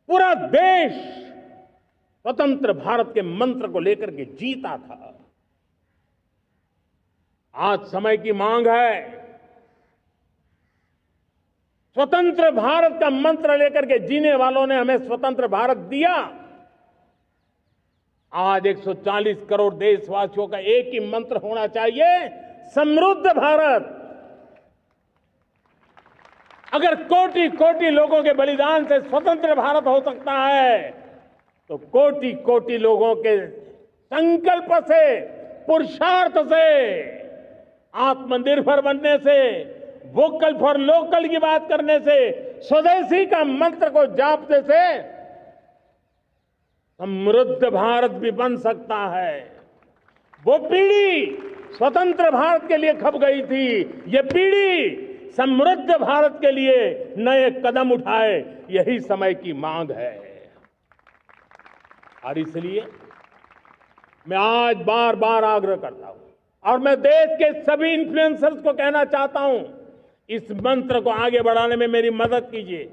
पूरा देश स्वतंत्र भारत के मंत्र को लेकर के जीता था। आज समय की मांग है, स्वतंत्र भारत का मंत्र लेकर के जीने वालों ने हमें स्वतंत्र भारत दिया। आज 140 करोड़ देशवासियों का एक ही मंत्र होना चाहिए, समृद्ध भारत। अगर कोटि कोटि लोगों के बलिदान से स्वतंत्र भारत हो सकता है, तो कोटि कोटि लोगों के संकल्प से, पुरुषार्थ से, आत्मनिर्भर बनने से वोकल फॉर लोकल की बात करने से, स्वदेशी का मंत्र को जापने से समृद्ध भारत भी बन सकता है। वो पीढ़ी स्वतंत्र भारत के लिए खप गई थी, ये पीढ़ी समृद्ध भारत के लिए नए कदम उठाए, यही समय की मांग है। और इसलिए मैं आज बार बार आग्रह करता हूं और मैं देश के सभी इन्फ्लुएंसर्स को कहना चाहता हूं, इस मंत्र को आगे बढ़ाने में मेरी मदद कीजिए।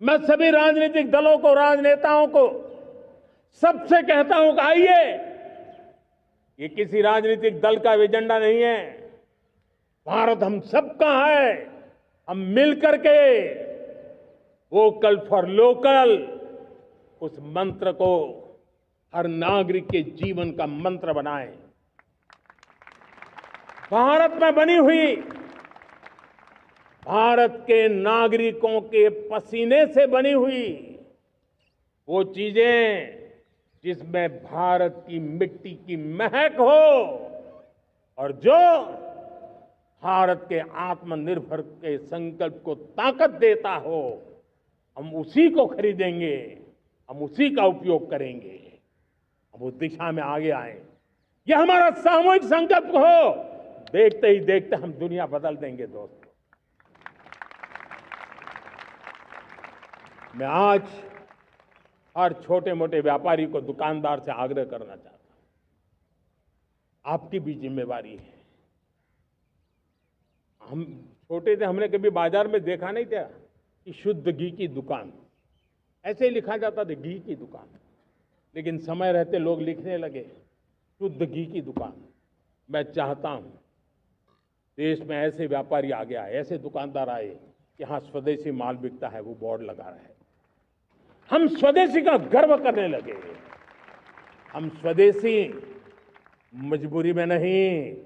मैं सभी राजनीतिक दलों को, राजनेताओं को सबसे कहता हूं कि आइए, ये किसी राजनीतिक दल का एजेंडा नहीं है, भारत हम सबका है। हम मिलकर के वोकल फॉर लोकल उस मंत्र को हर नागरिक के जीवन का मंत्र बनाएं। भारत में बनी हुई, भारत के नागरिकों के पसीने से बनी हुई वो चीजें जिसमें भारत की मिट्टी की महक हो और जो भारत के आत्मनिर्भर के संकल्प को ताकत देता हो, हम उसी को खरीदेंगे, हम उसी का उपयोग करेंगे। हम उस दिशा में आगे आए, यह हमारा सामूहिक संकल्प हो। देखते ही देखते हम दुनिया बदल देंगे दोस्तों। मैं आज हर छोटे मोटे व्यापारी को, दुकानदार से आग्रह करना चाहता हूं, आपकी भी जिम्मेवारी है। हम छोटे थे, हमने कभी बाजार में देखा नहीं था कि शुद्ध घी की दुकान, ऐसे ही लिखा जाता था घी की दुकान। लेकिन समय रहते लोग लिखने लगे शुद्ध घी की दुकान। मैं चाहता हूं देश में ऐसे व्यापारी आगे आए, ऐसे दुकानदार आए कि हाँ स्वदेशी माल बिकता है, वो बोर्ड लगा रहे हैं। हम स्वदेशी का गर्व करने लगे। हम स्वदेशी मजबूरी में नहीं,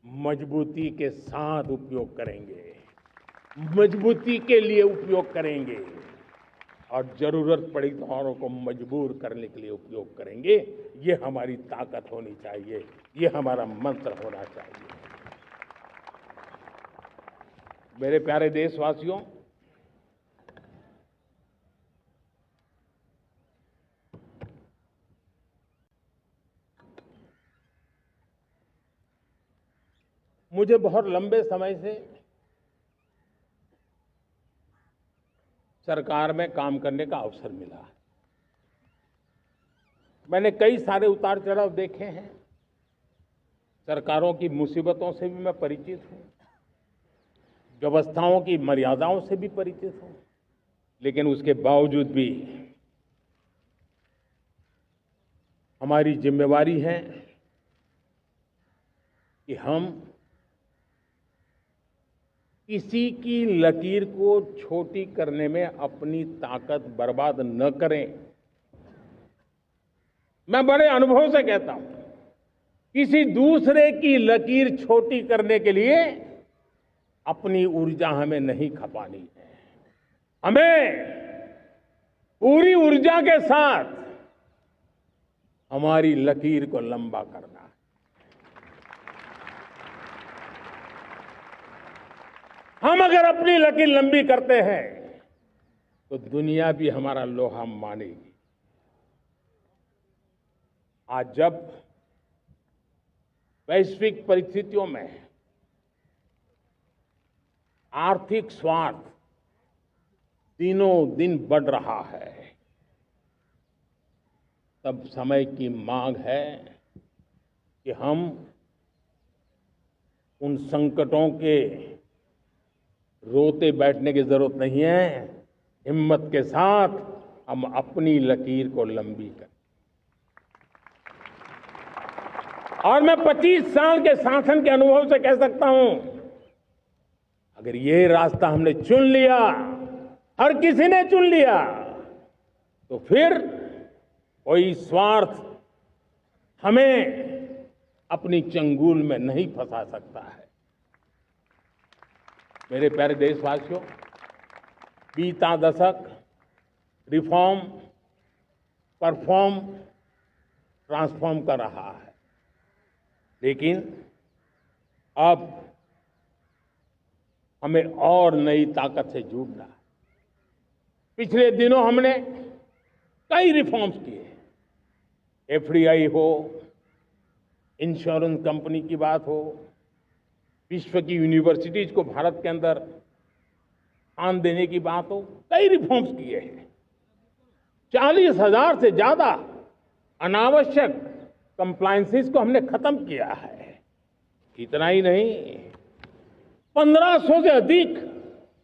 मजबूती के साथ उपयोग करेंगे, मजबूती के लिए उपयोग करेंगे और जरूरत पड़ी तो औरों को मजबूर करने के लिए उपयोग करेंगे। ये हमारी ताकत होनी चाहिए, ये हमारा मंत्र होना चाहिए। मेरे प्यारे देशवासियों, मुझे बहुत लंबे समय से सरकार में काम करने का अवसर मिला। मैंने कई सारे उतार चढ़ाव देखे हैं, सरकारों की मुसीबतों से भी मैं परिचित हूं, व्यवस्थाओं की मर्यादाओं से भी परिचित हूं। लेकिन उसके बावजूद भी हमारी जिम्मेवारी है कि हम किसी की लकीर को छोटी करने में अपनी ताकत बर्बाद न करें। मैं बड़े अनुभव से कहता हूं, किसी दूसरे की लकीर छोटी करने के लिए अपनी ऊर्जा हमें नहीं खपानी है। हमें पूरी ऊर्जा के साथ हमारी लकीर को लंबा करना है। हम अगर अपनी लकीर लंबी करते हैं तो दुनिया भी हमारा लोहा मानेगी। आज जब वैश्विक परिस्थितियों में आर्थिक स्वार्थ दिनों दिन बढ़ रहा है, तब समय की मांग है कि हम उन संकटों के रोते बैठने की जरूरत नहीं है। हिम्मत के साथ हम अपनी लकीर को लंबी करें। और मैं 25 साल के शासन के अनुभव से कह सकता हूं, अगर ये रास्ता हमने चुन लिया, हर किसी ने चुन लिया, तो फिर कोई स्वार्थ हमें अपनी चंगुल में नहीं फंसा सकता है। मेरे प्यारे देशवासियों, बीता दशक रिफॉर्म, परफॉर्म, ट्रांसफॉर्म कर रहा है। लेकिन अब हमें और नई ताकत से जुड़ना है। पिछले दिनों हमने कई रिफॉर्म्स किए, एफडीआई हो, इंश्योरेंस कंपनी की बात हो, विश्व की यूनिवर्सिटीज को भारत के अंदर स्थान देने की बात हो, कई रिफॉर्म्स किए हैं। 40,000 से ज्यादा अनावश्यक कंप्लायंसेस को हमने खत्म किया है। इतना ही नहीं, 1500 से अधिक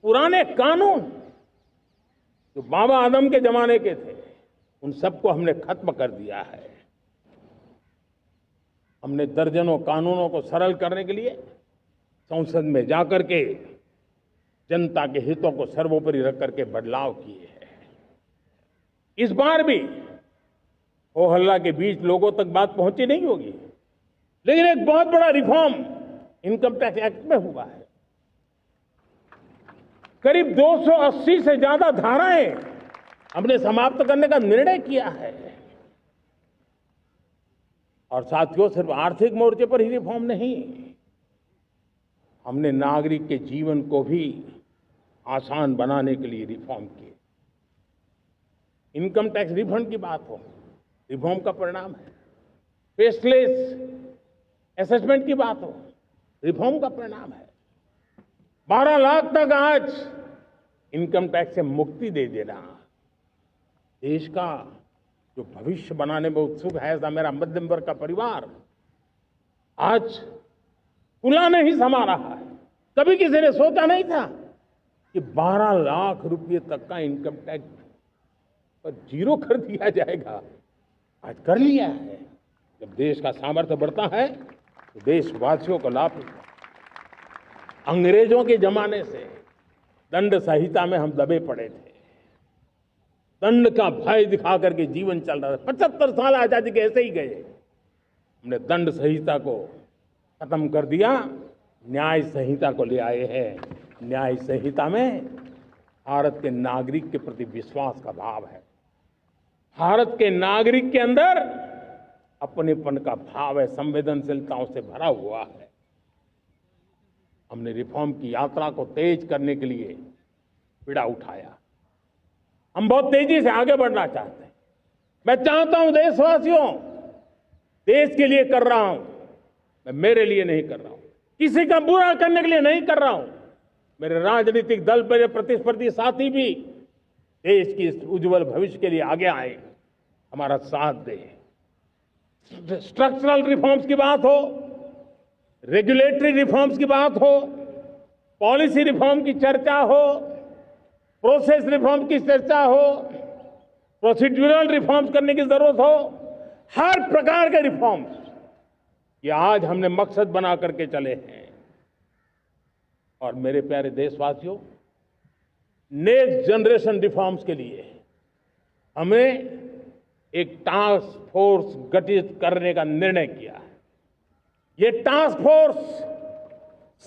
पुराने कानून जो बाबा आदम के जमाने के थे, उन सबको हमने खत्म कर दिया है। हमने दर्जनों कानूनों को सरल करने के लिए संसद में जाकर के जनता के हितों को सर्वोपरि रख करके बदलाव किए हैं। इस बार भी हो हल्ला के बीच लोगों तक बात पहुंची नहीं होगी, लेकिन एक बहुत बड़ा रिफॉर्म इनकम टैक्स एक्ट में हुआ है। करीब 280 से ज्यादा धाराएं हमने समाप्त करने का निर्णय किया है। और साथियों, सिर्फ आर्थिक मोर्चे पर ही रिफॉर्म नहीं, हमने नागरिक के जीवन को भी आसान बनाने के लिए रिफॉर्म किए। इनकम टैक्स रिफंड की बात हो, रिफॉर्म का परिणाम है। फेसलेस असेसमेंट की बात हो, रिफॉर्म का परिणाम है। 12 लाख तक आज इनकम टैक्स से मुक्ति दे देना, देश का जो भविष्य बनाने में उत्सुक है ऐसा मेरा मध्यम वर्ग का परिवार आज फूला नहीं समा रहा है। कभी किसी ने सोचा नहीं था कि 12 लाख रुपए तक का इनकम टैक्स पर जीरो कर दिया जाएगा। आज कर लिया है। जब देश का सामर्थ्य बढ़ता है तो देशवासियों को लाभ मिलता है। अंग्रेजों के जमाने से दंड संहिता में हम दबे पड़े थे, दंड का भय दिखा करके जीवन चल रहा था। 75 साल आजादी के ऐसे ही गए। हमने दंड संहिता को खत्म कर दिया, न्याय संहिता को ले आए हैं। न्याय संहिता में भारत के नागरिक के प्रति विश्वास का भाव है। भारत के नागरिक के अंदर अपनेपन का भाव है, संवेदनशीलताओं से भरा हुआ है। हमने रिफॉर्म की यात्रा को तेज करने के लिए बीड़ा उठाया। हम बहुत तेजी से आगे बढ़ना चाहते हैं। मैं चाहता हूं देशवासियों, देश के लिए कर रहा हूं, मैं मेरे लिए नहीं कर रहा हूं, किसी का बुरा करने के लिए नहीं कर रहा हूं। मेरे राजनीतिक दल, मेरे प्रतिस्पर्धी साथी भी देश की इस उज्जवल भविष्य के लिए आगे आए, हमारा साथ दे। स्ट्रक्चरल रिफॉर्म्स की बात हो, रेगुलेटरी रिफॉर्म्स की बात हो, पॉलिसी रिफॉर्म की चर्चा हो, प्रोसेस रिफॉर्म की चर्चा हो, प्रोसीड्यूरल रिफॉर्म्स करने की जरूरत हो, हर प्रकार के रिफॉर्म्स ये आज हमने मकसद बना करके चले हैं। और मेरे प्यारे देशवासियों, नेक्स्ट जनरेशन रिफॉर्म्स के लिए हमें एक टास्क फोर्स गठित करने का निर्णय किया है। ये टास्क फोर्स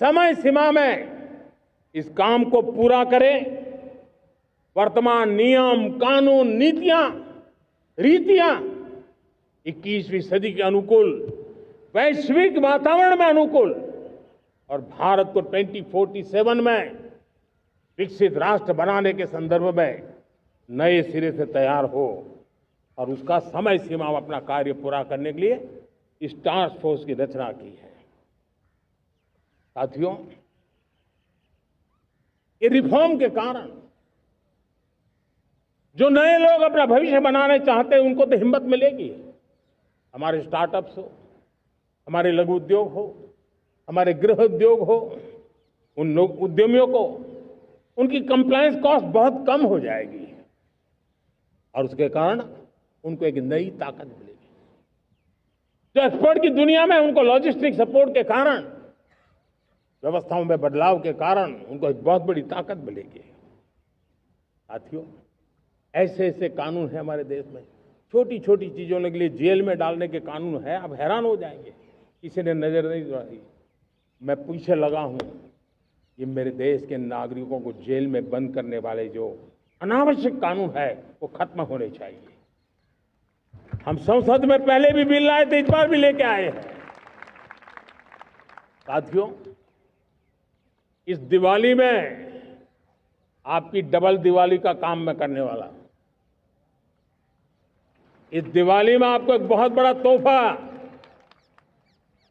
समय सीमा में इस काम को पूरा करे। वर्तमान नियम, कानून, नीतियां, रीतियां 21वीं सदी के अनुकूल, वैश्विक वातावरण में अनुकूल और भारत को 2047 में विकसित राष्ट्र बनाने के संदर्भ में नए सिरे से तैयार हो और उसका समय सीमा में अपना कार्य पूरा करने के लिए इस टास्क फोर्स की रचना की है। साथियों, ये रिफॉर्म के कारण जो नए लोग अपना भविष्य बनाने चाहते हैं उनको तो हिम्मत मिलेगी। हमारे स्टार्टअप्स हो, हमारे लघु उद्योग हो, हमारे गृह उद्योग हो, उन लोग उद्यमियों को उनकी कंप्लायंस कॉस्ट बहुत कम हो जाएगी और उसके कारण उनको एक नई ताकत मिलेगी। जो एक्सपोर्ट की दुनिया में उनको लॉजिस्टिक सपोर्ट के कारण, व्यवस्थाओं में बदलाव के कारण उनको एक बहुत बड़ी ताकत मिलेगी। साथियों, ऐसे ऐसे कानून है हमारे देश में, छोटी छोटी चीजों के लिए जेल में डालने के कानून है। आप हैरान हो जाएंगे, किसी ने नजर नहीं दौड़ाई। मैं पीछे लगा हूं, ये मेरे देश के नागरिकों को जेल में बंद करने वाले जो अनावश्यक कानून है वो खत्म होने चाहिए। हम संसद में पहले भी बिल लाए थे, इस बार भी लेके आए हैं। साथियों, इस दिवाली में आपकी डबल दिवाली का काम मैं करने वाला हूं। इस दिवाली में आपको एक बहुत बड़ा तोहफा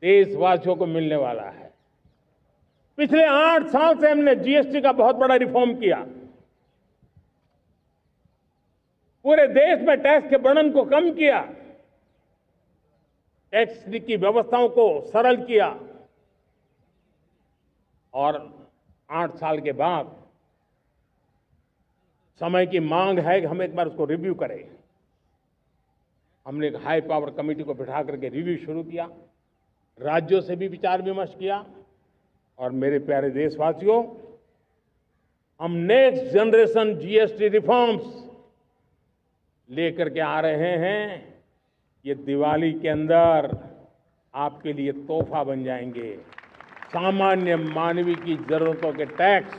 देशवासियों को मिलने वाला है। पिछले 8 साल से हमने जीएसटी का बहुत बड़ा रिफॉर्म किया। पूरे देश में टैक्स के बर्डन को कम किया, टैक्स की व्यवस्थाओं को सरल किया और 8 साल के बाद समय की मांग है कि हम एक बार उसको रिव्यू करें। हमने एक हाई पावर कमेटी को बिठा करके रिव्यू शुरू किया, राज्यों से भी विचार विमर्श किया और मेरे प्यारे देशवासियों, हम नेक्स्ट जनरेशन जीएसटी रिफॉर्म्स लेकर के आ रहे हैं। ये दिवाली के अंदर आपके लिए तोहफा बन जाएंगे। सामान्य मानवीय की जरूरतों के टैक्स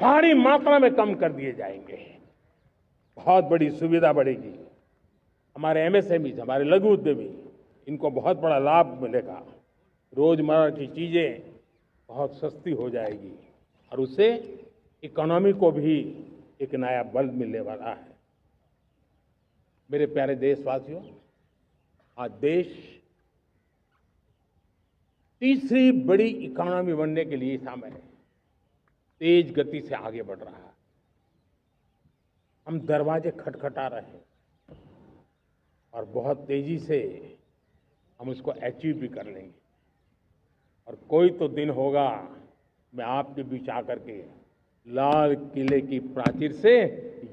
भारी मात्रा में कम कर दिए जाएंगे। बहुत बड़ी सुविधा बढ़ेगी। हमारे एमएसएमई, हमारे लघु उद्यमी, इनको बहुत बड़ा लाभ मिलेगा। रोजमर्रा की चीजें बहुत सस्ती हो जाएगी और उससे इकोनॉमी को भी एक नया बल मिलने वाला है। मेरे प्यारे देशवासियों, आज देश तीसरी बड़ी इकोनॉमी बनने के लिए समय तेज गति से आगे बढ़ रहा है। हम दरवाजे खटखटा रहे हैं और बहुत तेजी से हम उसको अचीव भी कर लेंगे। और कोई तो दिन होगा मैं आपके बीच आकर के लाल किले की प्राचीर से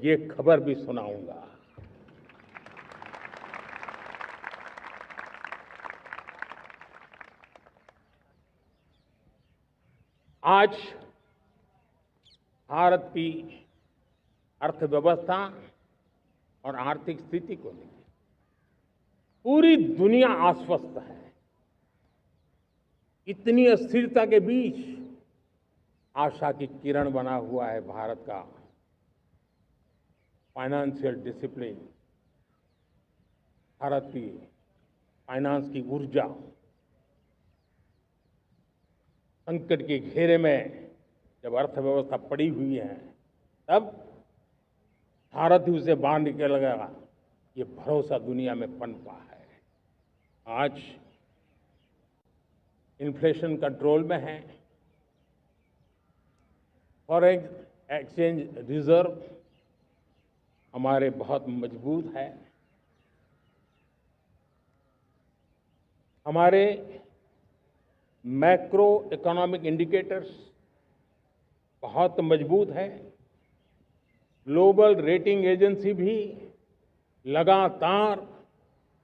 ये खबर भी सुनाऊंगा। आज भारत की अर्थव्यवस्था और आर्थिक स्थिति को लेकर पूरी दुनिया आश्वस्त है। इतनी अस्थिरता के बीच आशा की किरण बना हुआ है भारत का फाइनेंशियल डिसिप्लिन, भारत की फाइनेंस की ऊर्जा। संकट के घेरे में जब अर्थव्यवस्था पड़ी हुई है, तब भारत ही उसे बाहर निकलेगा, ये भरोसा दुनिया में पनपा है। आज इन्फ्लेशन कंट्रोल में है, फॉरेन एक्सचेंज रिजर्व हमारे बहुत मजबूत है, हमारे मैक्रो इकोनॉमिक इंडिकेटर्स बहुत मजबूत है। ग्लोबल रेटिंग एजेंसी भी लगातार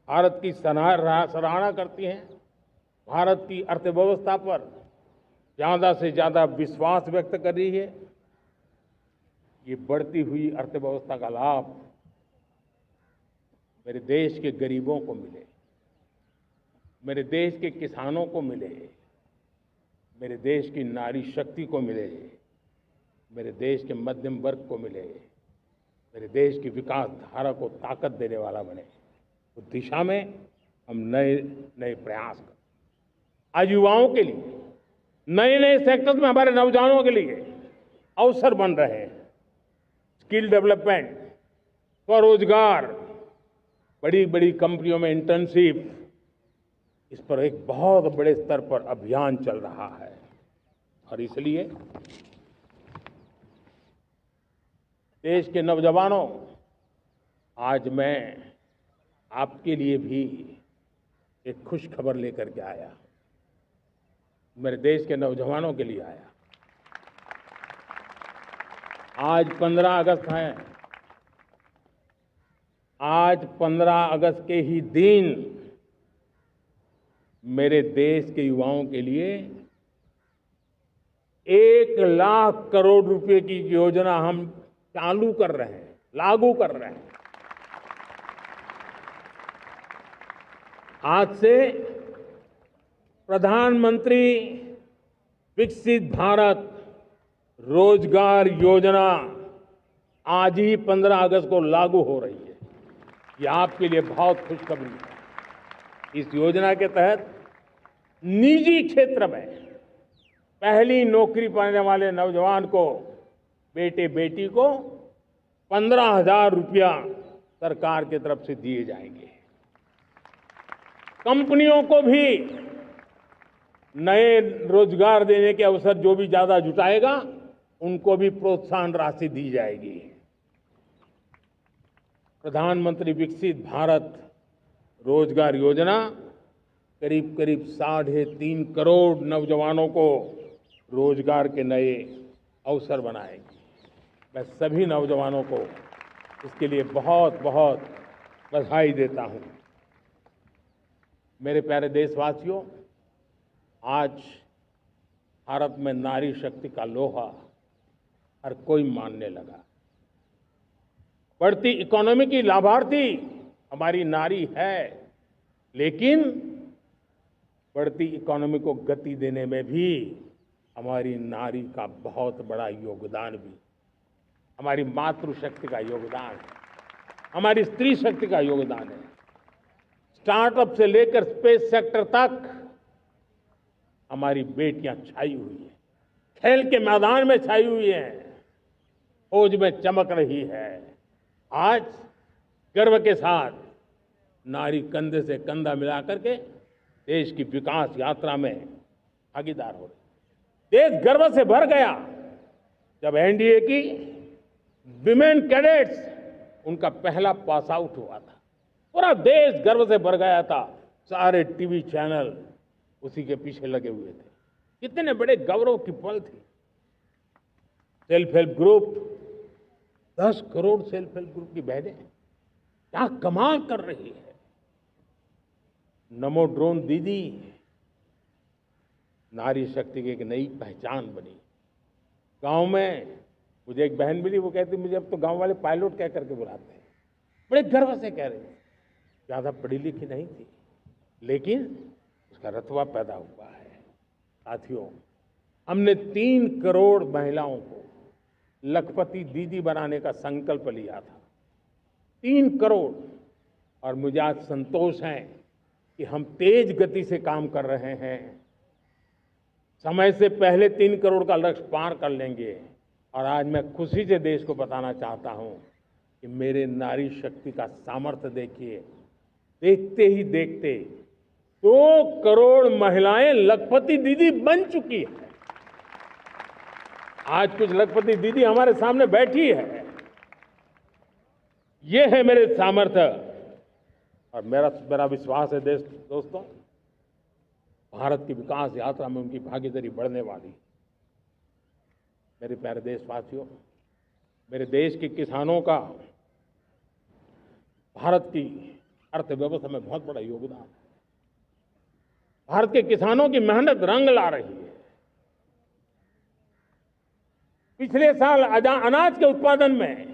भारत की सराहना करती हैं, भारत की अर्थव्यवस्था पर ज़्यादा से ज़्यादा विश्वास व्यक्त कर रही है। ये बढ़ती हुई अर्थव्यवस्था का लाभ मेरे देश के गरीबों को मिले, मेरे देश के किसानों को मिले, मेरे देश की नारी शक्ति को मिले, मेरे देश के मध्यम वर्ग को मिले, मेरे देश की विकास धारा को ताकत देने वाला बने। उस दिशा में हम नए नए प्रयास करें। आज युवाओं के लिए नए नए सेक्टर्स में हमारे नौजवानों के लिए अवसर बन रहे हैं। स्किल डेवलपमेंट, स्वरोजगार, बड़ी बड़ी कंपनियों में इंटर्नशिप, इस पर एक बहुत बड़े स्तर पर अभियान चल रहा है। और इसलिए देश के नौजवानों, आज मैं आपके लिए भी एक खुश खबर लेकर के आया। मेरे देश के नौजवानों के लिए आया। आज 15 अगस्त है। आज 15 अगस्त के ही दिन मेरे देश के युवाओं के लिए 1 लाख करोड़ रुपए की योजना हम चालू कर रहे हैं, लागू कर रहे हैं। आज से प्रधानमंत्री विकसित भारत रोजगार योजना आज ही 15 अगस्त को लागू हो रही है। ये आपके लिए बहुत खुशखबरी है। इस योजना के तहत निजी क्षेत्र में पहली नौकरी पाने वाले नौजवान को, बेटे बेटी को 15,000 रुपया सरकार की तरफ से दिए जाएंगे। कंपनियों को भी नए रोजगार देने के अवसर जो भी ज्यादा जुटाएगा, उनको भी प्रोत्साहन राशि दी जाएगी। प्रधानमंत्री विकसित भारत रोजगार योजना करीब करीब 3.5 करोड़ नौजवानों को रोजगार के नए अवसर बनाएगी। मैं सभी नौजवानों को इसके लिए बहुत बहुत बधाई देता हूं। मेरे प्यारे देशवासियों, आज भारत में नारी शक्ति का लोहा हर कोई मानने लगा। बढ़ती इकोनॉमी की लाभार्थी हमारी नारी है, लेकिन बढ़ती इकोनॉमी को गति देने में भी हमारी नारी का बहुत बड़ा योगदान भी, हमारी मातृशक्ति का योगदान है, हमारी स्त्री शक्ति का योगदान है। स्टार्टअप से लेकर स्पेस सेक्टर तक हमारी बेटियां छाई हुई हैं, खेल के मैदान में छाई हुई हैं, फौज में चमक रही है। आज गर्व के साथ नारी कंधे से कंधा मिला करके देश की विकास यात्रा में भागीदार हो रही। देश गर्व से भर गया जब एनडीए की विमेन कैडेट्स उनका पहला पास आउट हुआ था। पूरा देश गर्व से भर गया था। सारे टीवी चैनल उसी के पीछे लगे हुए थे। कितने बड़े गौरव की पल थी। Self help group, 10 crore self help group की बहनें क्या कमाल कर रही है। नमो ड्रोन दीदी नारी शक्ति की एक नई पहचान बनी। गांव में मुझे एक बहन मिली, वो कहती मुझे अब तो गांव वाले पायलट कह करके बुलाते हैं। बड़े गर्व से कह रहे हैं। ज्यादा पढ़ी लिखी नहीं थी, लेकिन उसका रतबा पैदा हुआ है। साथियों, हमने 3 करोड़ महिलाओं को लखपति दीदी बनाने का संकल्प लिया था। 3 करोड़। और मुझे आज संतोष है कि हम तेज गति से काम कर रहे हैं। समय से पहले 3 करोड़ का लक्ष्य पार कर लेंगे। और आज मैं खुशी से देश को बताना चाहता हूं कि मेरे नारी शक्ति का सामर्थ्य देखिए। देखते ही देखते 2 करोड़ महिलाएं लखपति दीदी बन चुकी है। आज कुछ लखपति दीदी हमारे सामने बैठी है। ये है मेरे सामर्थ्य। और मेरा विश्वास है दोस्तों, भारत की विकास यात्रा में उनकी भागीदारी बढ़ने वाली। मेरे प्यारे देशवासियों, मेरे देश के किसानों का भारत की अर्थव्यवस्था में बहुत बड़ा योगदान है। भारत के किसानों की मेहनत रंग ला रही है। पिछले साल अनाज के उत्पादन में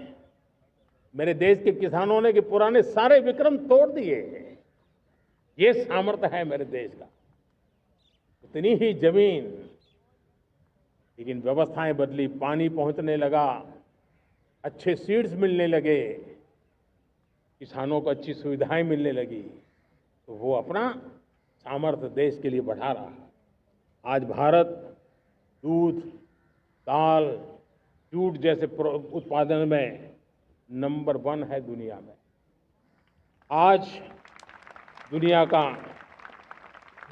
मेरे देश के किसानों ने के पुराने सारे विक्रम तोड़ दिए। ये सामर्थ्य है मेरे देश का। उतनी ही जमीन, लेकिन व्यवस्थाएं बदली, पानी पहुंचने लगा, अच्छे सीड्स मिलने लगे, किसानों को अच्छी सुविधाएं मिलने लगी, तो वो अपना सामर्थ्य देश के लिए बढ़ा रहा है। आज भारत दूध, दाल, जूट जैसे उत्पादन में नंबर 1 है दुनिया में। आज दुनिया का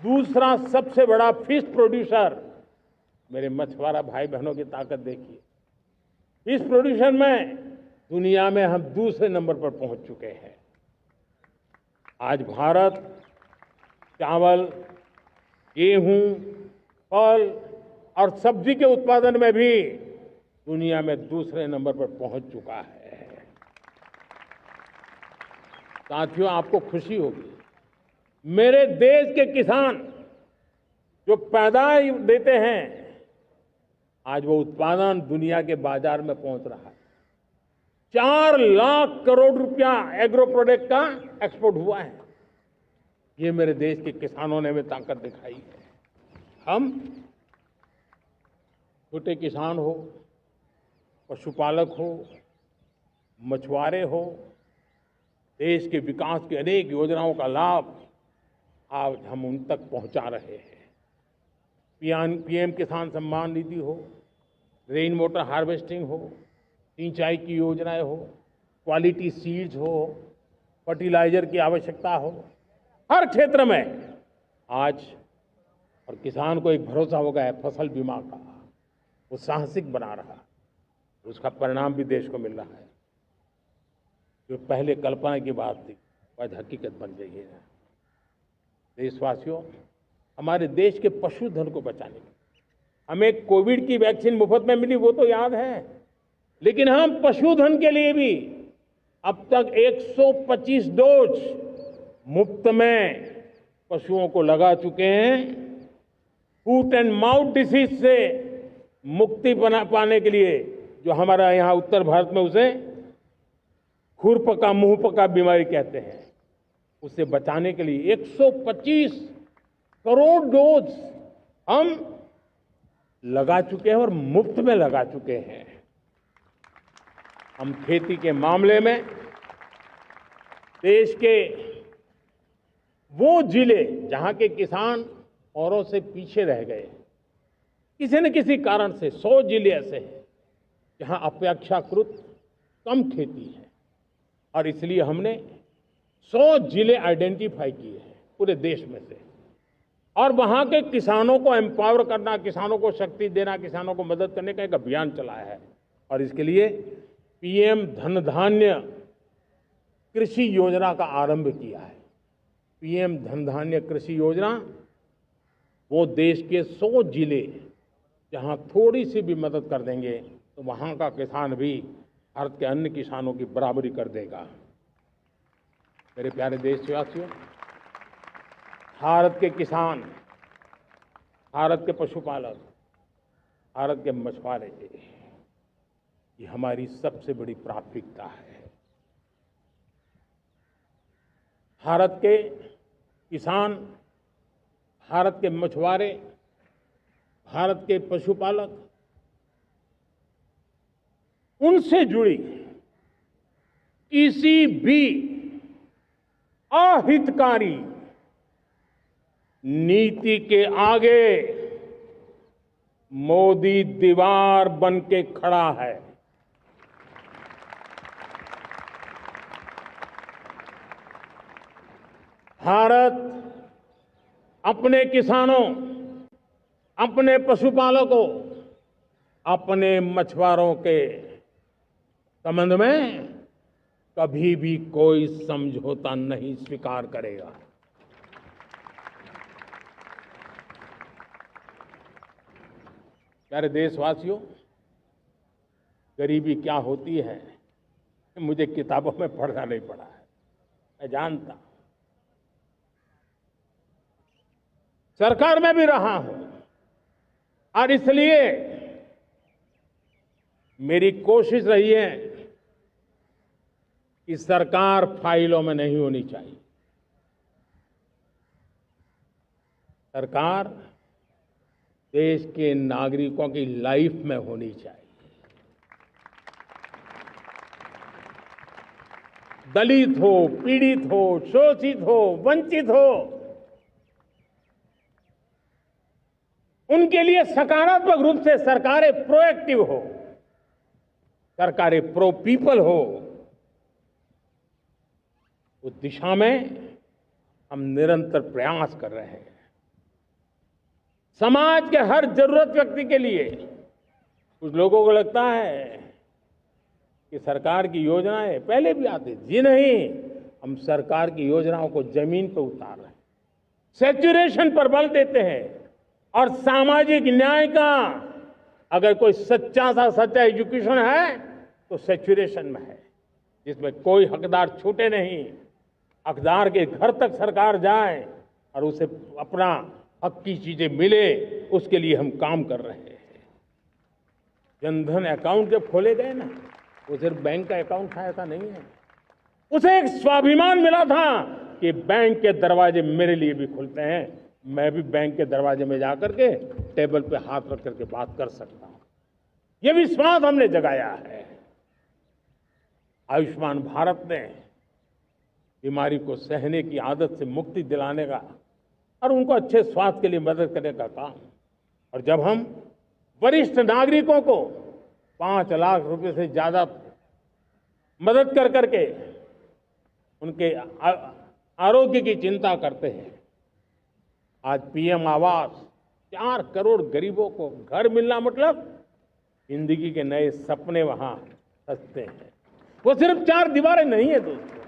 दूसरा सबसे बड़ा फिश प्रोड्यूसर। मेरे मछुआरा भाई बहनों की ताकत देखिए। फिश प्रोड्यूशन में दुनिया में हम दूसरे नंबर पर पहुंच चुके हैं। आज भारत चावल, गेहूं, फल और सब्जी के उत्पादन में भी दुनिया में दूसरे नंबर पर पहुंच चुका है। साथियों, आपको खुशी होगी, मेरे देश के किसान जो पैदावार देते हैं, आज वो उत्पादन दुनिया के बाजार में पहुंच रहा है। 4 लाख करोड़ रुपया एग्रो प्रोडक्ट का एक्सपोर्ट हुआ है। ये मेरे देश के किसानों ने हमें ताकत दिखाई है। हम छोटे किसान हो, पशुपालक हो, मछुआरे हो, देश के विकास की अनेक योजनाओं का लाभ आज हम उन तक पहुंचा रहे हैं। पीएम किसान सम्मान निधि हो, रेन वाटर हार्वेस्टिंग हो, सिंचाई की योजनाएं हो, क्वालिटी सीड्स हो, फर्टिलाइजर की आवश्यकता हो, हर क्षेत्र में आज और किसान को एक भरोसा हो गया है फसल बीमा का, वो साहसिक बना रहा, उसका परिणाम भी देश को मिल रहा है। जो पहले कल्पना की बात थी आज हकीकत बन गई है। देशवासियों, हमारे देश के पशुधन को बचाने के हमें कोविड की वैक्सीन मुफ्त में मिली, वो तो याद है, लेकिन हम पशुधन के लिए भी अब तक 125 डोज मुफ्त में पशुओं को लगा चुके हैं। फूट एंड माउथ डिसीज से मुक्ति पाने के लिए, जो हमारा यहाँ उत्तर भारत में उसे खुरपका मुंहपका बीमारी कहते हैं, उसे बचाने के लिए 125 करोड़ डोज हम लगा चुके हैं और मुफ्त में लगा चुके हैं। हम खेती के मामले में देश के वो जिले जहां के किसान औरों से पीछे रह गए, किसी न किसी कारण से 100 जिले ऐसे हैं जहां अपेक्षाकृत कम खेती है, और इसलिए हमने 100 जिले आइडेंटिफाई किए हैं पूरे देश में से, और वहां के किसानों को एम्पावर करना, किसानों को शक्ति देना, किसानों को मदद करने का एक अभियान चलाया है। और इसके लिए पीएम धन धान्य कृषि योजना का आरंभ किया है। पीएम धन धान्य कृषि योजना वो देश के 100 जिले जहां थोड़ी सी भी मदद कर देंगे तो वहां का किसान भी भारत के अन्य किसानों की बराबरी कर देगा। मेरे प्यारे देशवासियों, भारत के किसान, भारत के पशुपालक, भारत के मछुआरे, ये हमारी सबसे बड़ी प्राथमिकता है। भारत के किसान, भारत के मछुआरे, भारत के पशुपालक, उनसे जुड़ी किसी भी अहितकारी नीति के आगे मोदी दीवार बन के खड़ा है। भारत अपने किसानों, अपने पशुपालकों, अपने मछुआरों के संबंध में कभी भी कोई समझौता नहीं स्वीकार करेगा। प्यारे देशवासियों, गरीबी क्या होती है मुझे किताबों में पढ़ना नहीं पड़ा है, मैं जानता, सरकार में भी रहा हूं, और इसलिए मेरी कोशिश रही है कि सरकार फाइलों में नहीं होनी चाहिए। सरकार देश के नागरिकों की लाइफ में होनी चाहिए। दलित हो, पीड़ित हो, शोषित हो, वंचित हो, उनके लिए सकारात्मक रूप से सरकारें प्रोएक्टिव हो, सरकारें प्रो पीपल हो, उस दिशा में हम निरंतर प्रयास कर रहे हैं। समाज के हर जरूरत व्यक्ति के लिए, कुछ लोगों को लगता है कि सरकार की योजनाएं पहले भी आती, जी नहीं, हम सरकार की योजनाओं को जमीन पर उतार रहे हैं, सैचुरेशन पर बल देते हैं, और सामाजिक न्याय का अगर कोई सच्चा एजुकेशन है तो सैचुरेशन में है, जिसमें कोई हकदार छूटे नहीं, हकदार के घर तक सरकार जाए और उसे अपना हक की चीजें मिले, उसके लिए हम काम कर रहे हैं। जनधन अकाउंट जब खोले गए ना, वो सिर्फ बैंक का अकाउंट था ऐसा नहीं है, उसे एक स्वाभिमान मिला था कि बैंक के दरवाजे मेरे लिए भी खुलते हैं, मैं भी बैंक के दरवाजे में जाकर के टेबल पे हाथ रख करके बात कर सकता हूं। ये विश्वास हमने जगाया है। आयुष्मान भारत ने बीमारी को सहने की आदत से मुक्ति दिलाने का और उनको अच्छे स्वास्थ्य के लिए मदद करने का काम और जब हम वरिष्ठ नागरिकों को 5 लाख रुपए से ज्यादा मदद कर करके उनके आरोग्य की चिंता करते हैं, आज पीएम आवास 4 करोड़ गरीबों को घर मिलना मतलब जिंदगी के नए सपने वहां सजते हैं। वो सिर्फ 4 दीवारें नहीं है दोस्तों।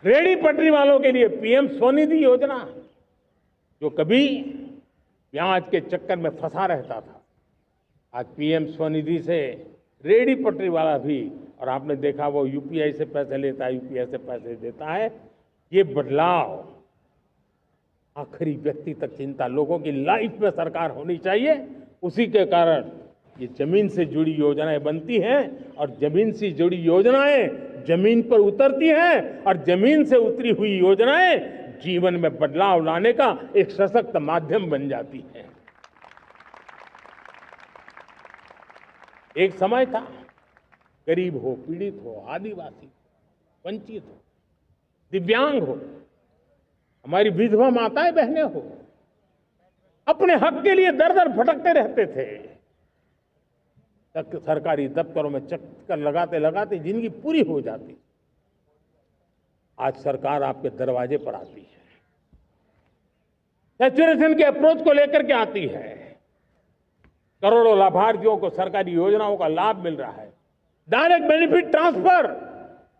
रेहड़ी पटरी वालों के लिए पीएम स्वनिधि योजना, जो कभी ब्याज के चक्कर में फंसा रहता था, आज पीएम स्वनिधि से रेहड़ी पटरी वाला भी, और आपने देखा वो यूपीआई से पैसे लेता है, यूपीआई से पैसे देता है। ये बदलाव आखिरी व्यक्ति तक चिंता लोगों की लाइफ में सरकार होनी चाहिए। उसी के कारण ये जमीन से जुड़ी योजनाएं बनती हैं और जमीन से जुड़ी योजनाएं जमीन पर उतरती हैं और जमीन से उतरी हुई योजनाएं जीवन में बदलाव लाने का एक सशक्त माध्यम बन जाती है। एक समय था गरीब हो, पीड़ित हो, आदिवासी हो, वंचित हो, दिव्यांग हो, हमारी विधवा माताएं बहनें हो, अपने हक के लिए दर दर भटकते रहते थे। सरकारी दफ्तरों में चक्कर लगाते लगाते जिंदगी पूरी हो जाती। आज सरकार आपके दरवाजे पर आती है, सैचुरेशन के अप्रोच को लेकर के आती है। करोड़ों लाभार्थियों को सरकारी योजनाओं का लाभ मिल रहा है। डायरेक्ट बेनिफिट ट्रांसफर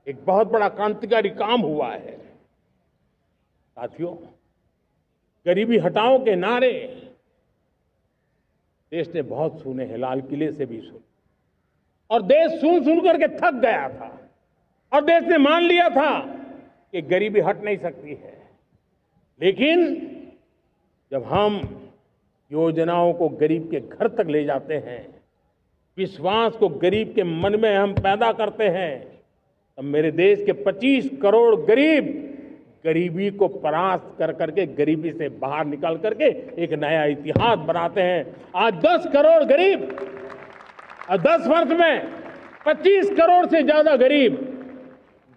एक बहुत बड़ा क्रांतिकारी काम हुआ है। साथियों, गरीबी हटाओ के नारे देश ने बहुत सुने हैं, लाल किले से भी सुने, और देश सुन सुन करके थक गया था और देश ने मान लिया था कि गरीबी हट नहीं सकती है। लेकिन जब हम योजनाओं को गरीब के घर तक ले जाते हैं, विश्वास को गरीब के मन में हम पैदा करते हैं, तब मेरे देश के 25 करोड़ गरीब गरीबी को परास्त कर करके, गरीबी से बाहर निकल करके एक नया इतिहास बनाते हैं। आज 10 करोड़ गरीब और 10 वर्ष में 25 करोड़ से ज्यादा गरीब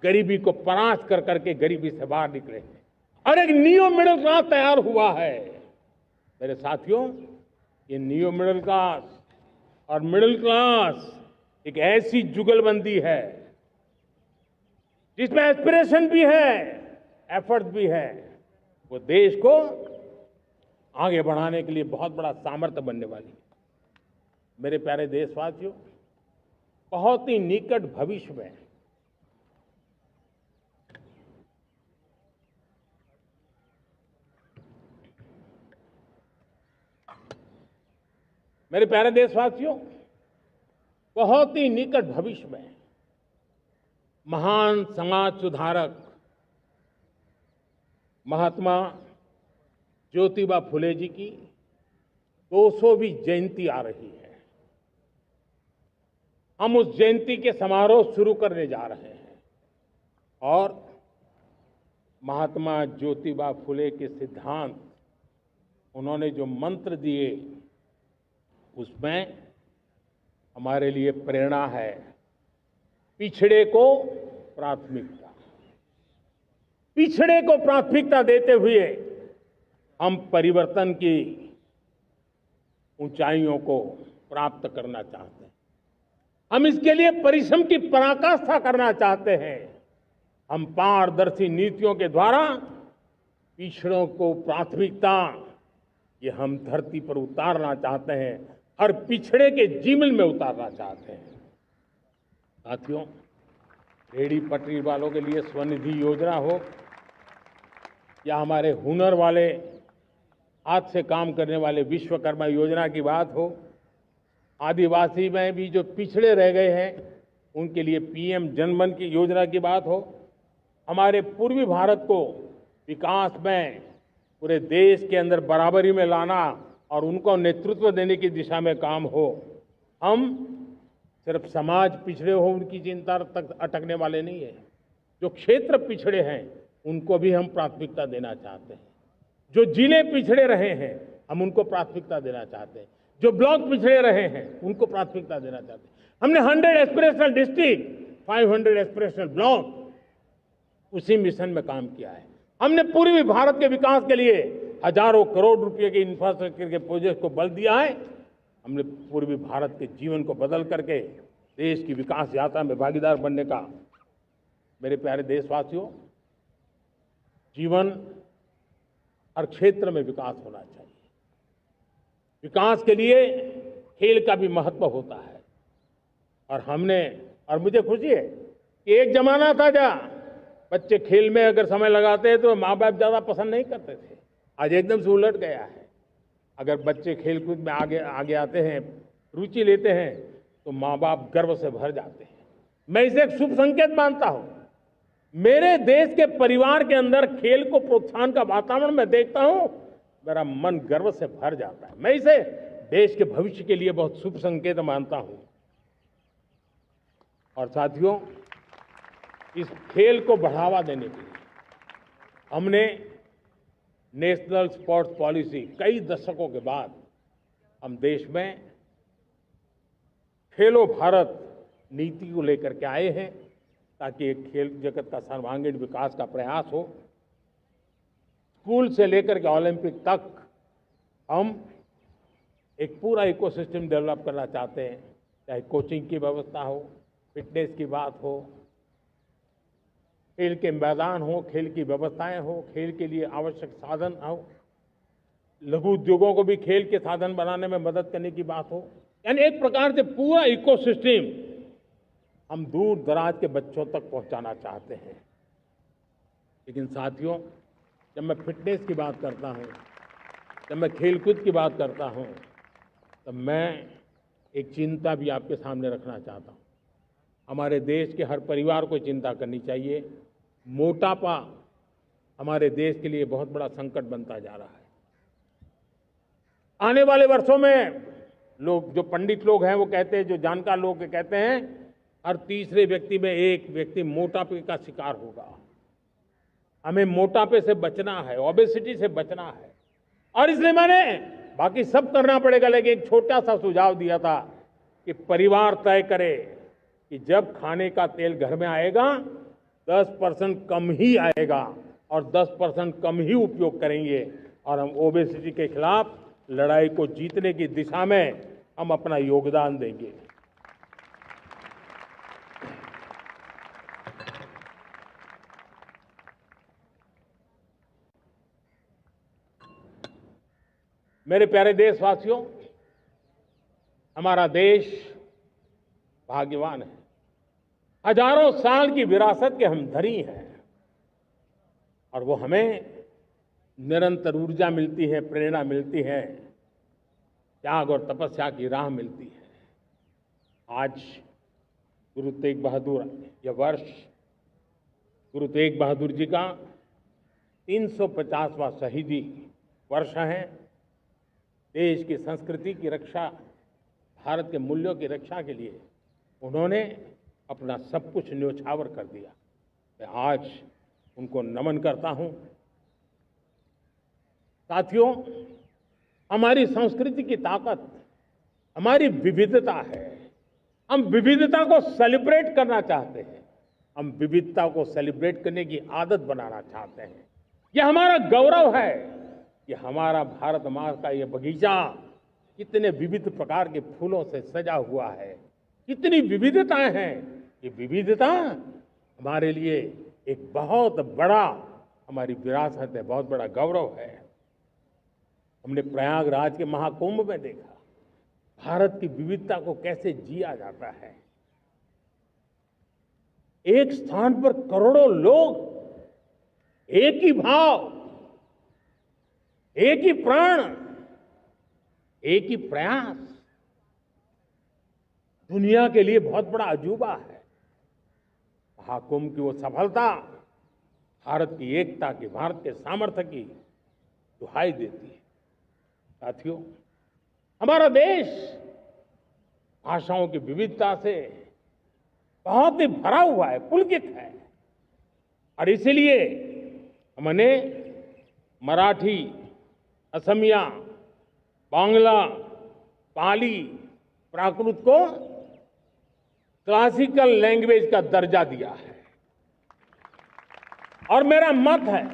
गरीबी को परास्त कर करके गरीबी से बाहर निकले हैं और एक न्यू मिडिल क्लास तैयार हुआ है। मेरे साथियों, ये न्यू मिडिल क्लास और मिडिल क्लास एक ऐसी जुगलबंदी है जिसमें एस्पिरेशन भी है, एफर्ट भी है। वो देश को आगे बढ़ाने के लिए बहुत बड़ा सामर्थ्य बनने वाली है। मेरे प्यारे देशवासियों, बहुत ही निकट भविष्य में मेरे प्यारे देशवासियों, बहुत ही निकट भविष्य में महान समाज सुधारक महात्मा ज्योतिबा फुले जी की 200वीं जयंती आ रही है। हम उस जयंती के समारोह शुरू करने जा रहे हैं और महात्मा ज्योतिबा फुले के सिद्धांत, उन्होंने जो मंत्र दिए, उसमें हमारे लिए प्रेरणा है। पिछड़े को प्राथमिकता, पिछड़े को प्राथमिकता देते हुए हम परिवर्तन की ऊंचाइयों को प्राप्त करना चाहते हैं। हम इसके लिए परिश्रम की पराकाष्ठा करना चाहते हैं। हम पारदर्शी नीतियों के द्वारा पिछड़ों को प्राथमिकता, ये हम धरती पर उतारना चाहते हैं, हर पिछड़े के जीवन में उतारना चाहते हैं। साथियों, रेहड़ी पटरी वालों के लिए स्वनिधि योजना हो या हमारे हुनर वाले, हाथ से काम करने वाले विश्वकर्मा योजना की बात हो, आदिवासी में भी जो पिछड़े रह गए हैं उनके लिए पीएम जनधन की योजना की बात हो, हमारे पूर्वी भारत को विकास में पूरे देश के अंदर बराबरी में लाना और उनको नेतृत्व देने की दिशा में काम हो। हम सिर्फ समाज पिछड़े हो उनकी चिंता तक अटकने वाले नहीं है। जो क्षेत्र पिछड़े हैं उनको भी हम प्राथमिकता देना चाहते हैं। जो जिले पिछड़े रहे हैं हम उनको प्राथमिकता देना चाहते हैं। जो ब्लॉक पिछड़े रहे हैं उनको प्राथमिकता देना चाहते हैं। हमने 100 एस्पिरेशनल डिस्ट्रिक्ट, 500 एस्पिरेशनल ब्लॉक, उसी मिशन में काम किया है। हमने पूर्वी भारत के विकास के लिए हजारों करोड़ रुपए के इंफ्रास्ट्रक्चर के प्रोजेक्ट को बल दिया है। हमने पूर्वी भारत के जीवन को बदल करके देश की विकास यात्रा में भागीदार बनने का। मेरे प्यारे देशवासियों, जीवन हर क्षेत्र में विकास होना चाहिए। विकास के लिए खेल का भी महत्व होता है। और मुझे खुशी है कि एक जमाना था जहाँ बच्चे खेल में अगर समय लगाते हैं तो माँ बाप ज्यादा पसंद नहीं करते थे। आज एकदम से उलट गया है। अगर बच्चे खेलकूद में आगे आते हैं, रुचि लेते हैं, तो माँ बाप गर्व से भर जाते हैं। मैं इसे एक शुभ संकेत मानता हूं। मेरे देश के परिवार के अंदर खेल को प्रोत्साहन का वातावरण मैं देखता हूं, मेरा मन गर्व से भर जाता है। मैं इसे देश के भविष्य के लिए बहुत शुभ संकेत मानता हूं। और साथियों, इस खेल को बढ़ावा देने के लिए हमने नेशनल स्पोर्ट्स पॉलिसी, कई दशकों के बाद हम देश में खेलो भारत नीति को लेकर के आए हैं, ताकि एक खेल जगत का सर्वांगीण विकास का प्रयास हो। स्कूल से लेकर के ओलंपिक तक हम एक पूरा इकोसिस्टम डेवलप करना चाहते हैं, चाहे कोचिंग की व्यवस्था हो, फिटनेस की बात हो, खेल के मैदान हो, खेल की व्यवस्थाएं हो, खेल के लिए आवश्यक साधन हो, लघु उद्योगों को भी खेल के साधन बनाने में मदद करने की बात हो। यानी एक प्रकार से पूरा इकोसिस्टम हम दूर दराज के बच्चों तक पहुंचाना चाहते हैं। लेकिन साथियों, जब मैं फिटनेस की बात करता हूं, जब मैं खेलकूद की बात करता हूं, तो मैं एक चिंता भी आपके सामने रखना चाहता हूं। हमारे देश के हर परिवार को चिंता करनी चाहिए। मोटापा हमारे देश के लिए बहुत बड़ा संकट बनता जा रहा है। आने वाले वर्षों में लोग, जो पंडित लोग हैं वो कहते हैं, जो जानकार लोग कहते हैं, हर तीसरे व्यक्ति में एक व्यक्ति मोटापे का शिकार होगा। हमें मोटापे से बचना है, ओबेसिटी से बचना है। और इसलिए मैंने बाकी सब करना पड़ेगा, लेकिन एक छोटा सा सुझाव दिया था कि परिवार तय करे कि जब खाने का तेल घर में आएगा 10% कम ही आएगा और 10% कम ही उपयोग करेंगे, और हम ओबेसिटी के खिलाफ लड़ाई को जीतने की दिशा में हम अपना योगदान देंगे। मेरे प्यारे देशवासियों, हमारा देश भाग्यवान है। हजारों साल की विरासत के हम धनी हैं, और वो हमें निरंतर ऊर्जा मिलती है, प्रेरणा मिलती है, त्याग और तपस्या की राह मिलती है। आज गुरु तेग बहादुर, यह वर्ष गुरु तेग बहादुर जी का 350वां शहीदी वर्ष है। देश की संस्कृति की रक्षा, भारत के मूल्यों की रक्षा के लिए उन्होंने अपना सब कुछ न्योछावर कर दिया। मैं आज उनको नमन करता हूं। साथियों, हमारी संस्कृति की ताकत हमारी विविधता है। हम विविधता को सेलिब्रेट करना चाहते हैं। हम विविधता को सेलिब्रेट करने की आदत बनाना चाहते हैं। यह हमारा गौरव है। यह हमारा भारत माँ का यह बगीचा कितने विविध प्रकार के फूलों से सजा हुआ है, कितनी विविधताएं हैं। ये विविधता हमारे लिए एक बहुत बड़ा, हमारी विरासत है, बहुत बड़ा गौरव है। हमने प्रयागराज के महाकुंभ में देखा भारत की विविधता को कैसे जिया जाता है। एक स्थान पर करोड़ों लोग, एक ही भाव, एक ही प्राण, एक ही प्रयास, दुनिया के लिए बहुत बड़ा अजूबा है। महाकुंभ की वो सफलता भारत की एकता की, भारत के सामर्थ्य की दुहाई देती है। साथियों, हमारा देश भाषाओं की विविधता से बहुत ही भरा हुआ है, पुलकित है। और इसीलिए हमने मराठी, असमिया, बांग्ला, पाली, प्राकृत को क्लासिकल लैंग्वेज का दर्जा दिया है। और मेरा मत है,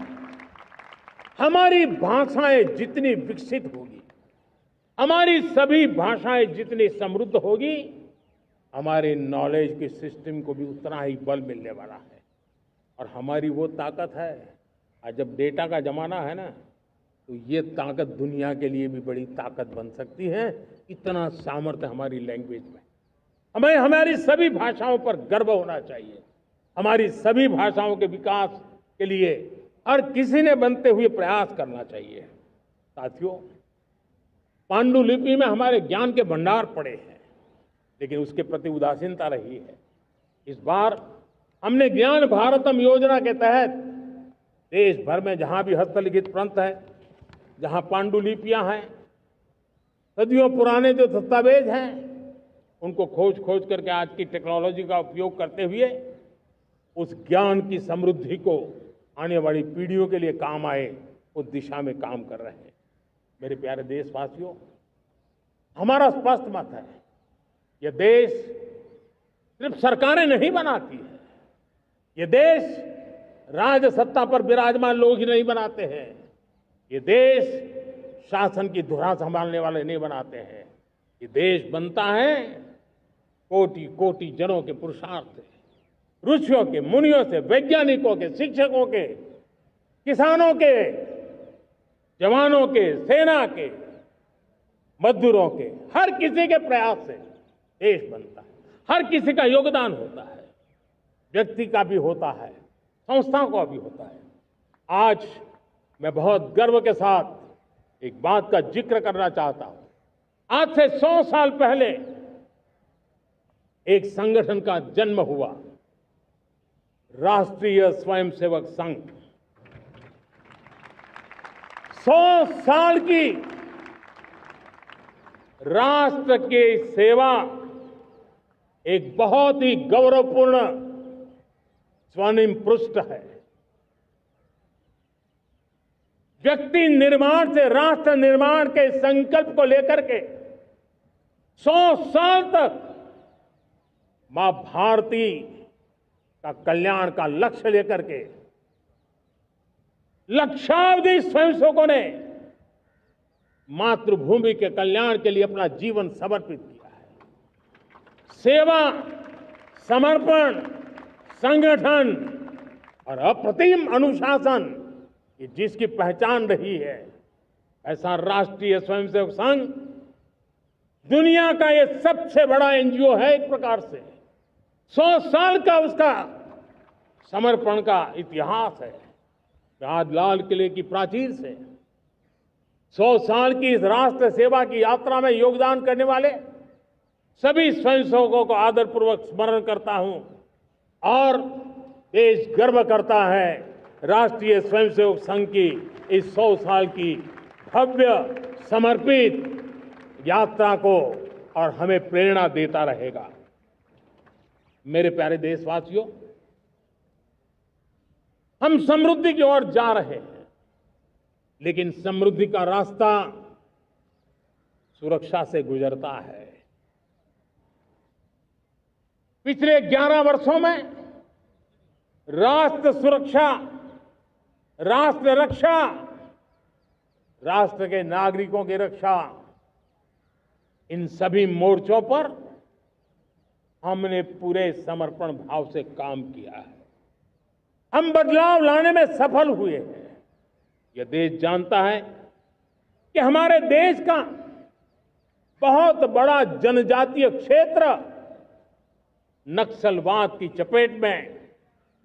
हमारी भाषाएं जितनी विकसित होगी, हमारी सभी भाषाएं जितनी समृद्ध होगी, हमारे नॉलेज के सिस्टम को भी उतना ही बल मिलने वाला है। और हमारी वो ताकत है, आज जब डेटा का जमाना है ना, तो ये ताकत दुनिया के लिए भी बड़ी ताकत बन सकती है। इतना सामर्थ्य हमारी लैंग्वेज में। हमें हमारी सभी भाषाओं पर गर्व होना चाहिए। हमारी सभी भाषाओं के विकास के लिए हर किसी ने बनते हुए प्रयास करना चाहिए। साथियों, पांडुलिपि में हमारे ज्ञान के भंडार पड़े हैं, लेकिन उसके प्रति उदासीनता रही है। इस बार हमने ज्ञान भारतम योजना के तहत देश भर में जहां भी हस्तलिखित ग्रंथ है, जहां पांडुलिपियां हैं, सदियों पुराने जो दस्तावेज हैं, उनको खोज खोज करके आज की टेक्नोलॉजी का उपयोग करते हुए उस ज्ञान की समृद्धि को आने वाली पीढ़ियों के लिए काम आए, उस दिशा में काम कर रहे हैं। मेरे प्यारे देशवासियों, हमारा स्पष्ट मत है, यह देश सिर्फ सरकारें नहीं बनाती है, ये देश राज सत्ता पर विराजमान लोग ही नहीं बनाते हैं, ये देश शासन की धुरा संभालने वाले नहीं बनाते हैं। ये देश बनता है कोटि कोटि जनों के पुरुषार्थ से, ऋषियों के, मुनियों से, वैज्ञानिकों के, शिक्षकों के, किसानों के, जवानों के, सेना के, मजदूरों के, हर किसी के प्रयास से देश बनता है। हर किसी का योगदान होता है, व्यक्ति का भी होता है, संस्थाओं का भी होता है। आज मैं बहुत गर्व के साथ एक बात का जिक्र करना चाहता हूं। आज से 100 साल पहले एक संगठन का जन्म हुआ, राष्ट्रीय स्वयंसेवक संघ। 100 साल की राष्ट्र की सेवा एक बहुत ही गौरवपूर्ण स्वर्णिम पृष्ठ है। व्यक्ति निर्माण से राष्ट्र निर्माण के संकल्प को लेकर के 100 साल तक मां भारती का कल्याण का लक्ष्य लेकर के लक्षावधि स्वयंसेवकों ने मातृभूमि के कल्याण के लिए अपना जीवन समर्पित किया है। सेवा, समर्पण, संगठन और अप्रतिम अनुशासन, ये जिसकी पहचान रही है, ऐसा राष्ट्रीय स्वयंसेवक संघ दुनिया का ये सबसे बड़ा एनजीओ है। एक प्रकार से 100 साल का उसका समर्पण का इतिहास है। आज लाल किले की प्राचीर से 100 साल की इस राष्ट्र सेवा की यात्रा में योगदान करने वाले सभी स्वयंसेवकों को आदरपूर्वक स्मरण करता हूं और देश गर्व करता है राष्ट्रीय स्वयंसेवक संघ की इस 100 साल की भव्य समर्पित यात्रा को, और हमें प्रेरणा देता रहेगा। मेरे प्यारे देशवासियों, हम समृद्धि की ओर जा रहे हैं, लेकिन समृद्धि का रास्ता सुरक्षा से गुजरता है। पिछले 11 वर्षों में राष्ट्र सुरक्षा, राष्ट्र रक्षा, राष्ट्र के नागरिकों की रक्षा, इन सभी मोर्चों पर हमने पूरे समर्पण भाव से काम किया है। हम बदलाव लाने में सफल हुए हैं। यह देश जानता है कि हमारे देश का बहुत बड़ा जनजातीय क्षेत्र नक्सलवाद की चपेट में,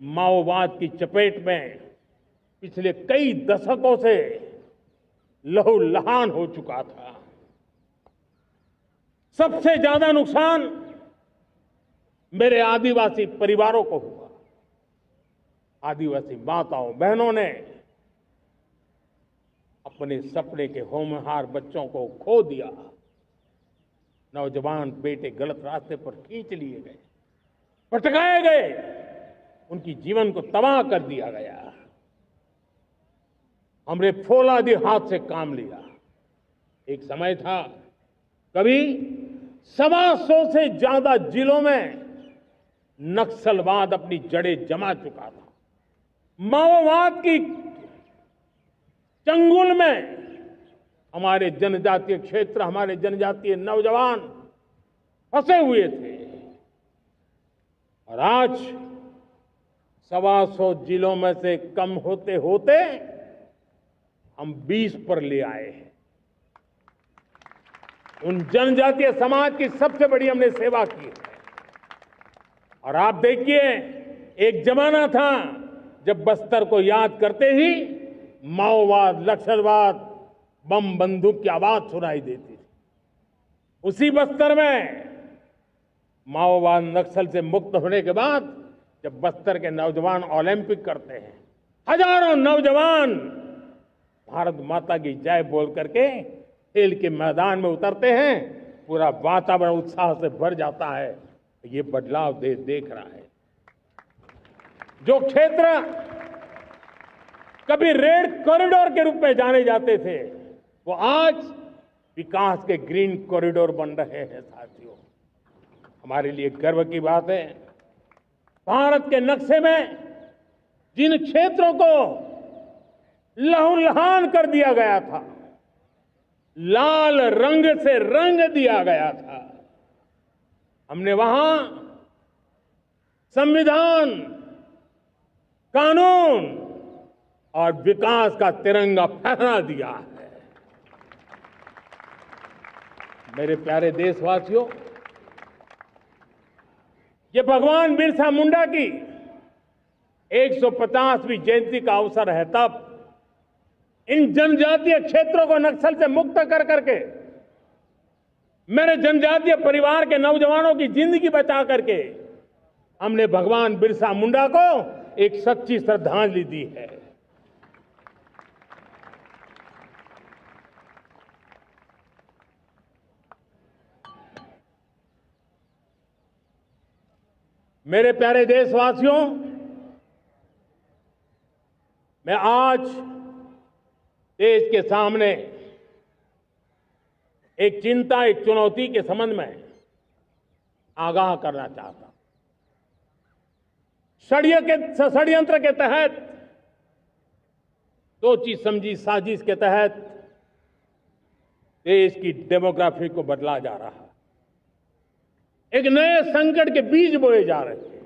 माओवाद की चपेट में पिछले कई दशकों से लहूलुहान हो चुका था। सबसे ज्यादा नुकसान मेरे आदिवासी परिवारों को हुआ। आदिवासी माताओं बहनों ने अपने सपने के होनहार बच्चों को खो दिया। नौजवान बेटे गलत रास्ते पर खींच लिए गए, भटकाए गए, उनकी जीवन को तबाह कर दिया गया। हमने फौलादी हाथ से काम लिया। एक समय था, कभी 125 से ज्यादा जिलों में नक्सलवाद अपनी जड़ें जमा चुका था। माओवाद की चंगुल में हमारे जनजातीय क्षेत्र, हमारे जनजातीय नौजवान फंसे हुए थे और आज 125 जिलों में से कम होते होते हम 20 पर ले आए हैं। उन जनजातीय समाज की सबसे बड़ी हमने सेवा की है। और आप देखिए, एक जमाना था जब बस्तर को याद करते ही माओवाद, नक्सलवाद, बम बंदूक की आवाज सुनाई देती थी। उसी बस्तर में माओवाद नक्सल से मुक्त होने के बाद जब बस्तर के नौजवान ओलंपिक करते हैं, हजारों नौजवान भारत माता की जय बोल करके खेल के मैदान में उतरते हैं, पूरा वातावरण उत्साह से भर जाता है। ये बदलाव देश देख रहा है। जो क्षेत्र कभी रेड कॉरिडोर के रूप में जाने जाते थे, वो आज विकास के ग्रीन कॉरिडोर बन रहे हैं। साथियों, हमारे लिए गर्व की बात है, भारत के नक्शे में जिन क्षेत्रों को लहूलुहान कर दिया गया था, लाल रंग से रंग दिया गया था, हमने वहां संविधान, कानून और विकास का तिरंगा फहरा दिया है। मेरे प्यारे देशवासियों, ये भगवान बिरसा मुंडा की 150वीं जयंती का अवसर है। तब इन जनजातीय क्षेत्रों को नक्सल से मुक्त कर करके, मेरे जनजातीय परिवार के नौजवानों की जिंदगी बचा करके हमने भगवान बिरसा मुंडा को एक सच्ची श्रद्धांजलि दी है। मेरे प्यारे देशवासियों, मैं आज देश के सामने एक चिंता, एक चुनौती के संबंध में आगाह करना चाहता हूं। षड्यंत्र के तहत, सोची समझी साजिश के तहत देश की डेमोग्राफी को बदला जा रहा है। एक नए संकट के बीज बोए जा रहे हैं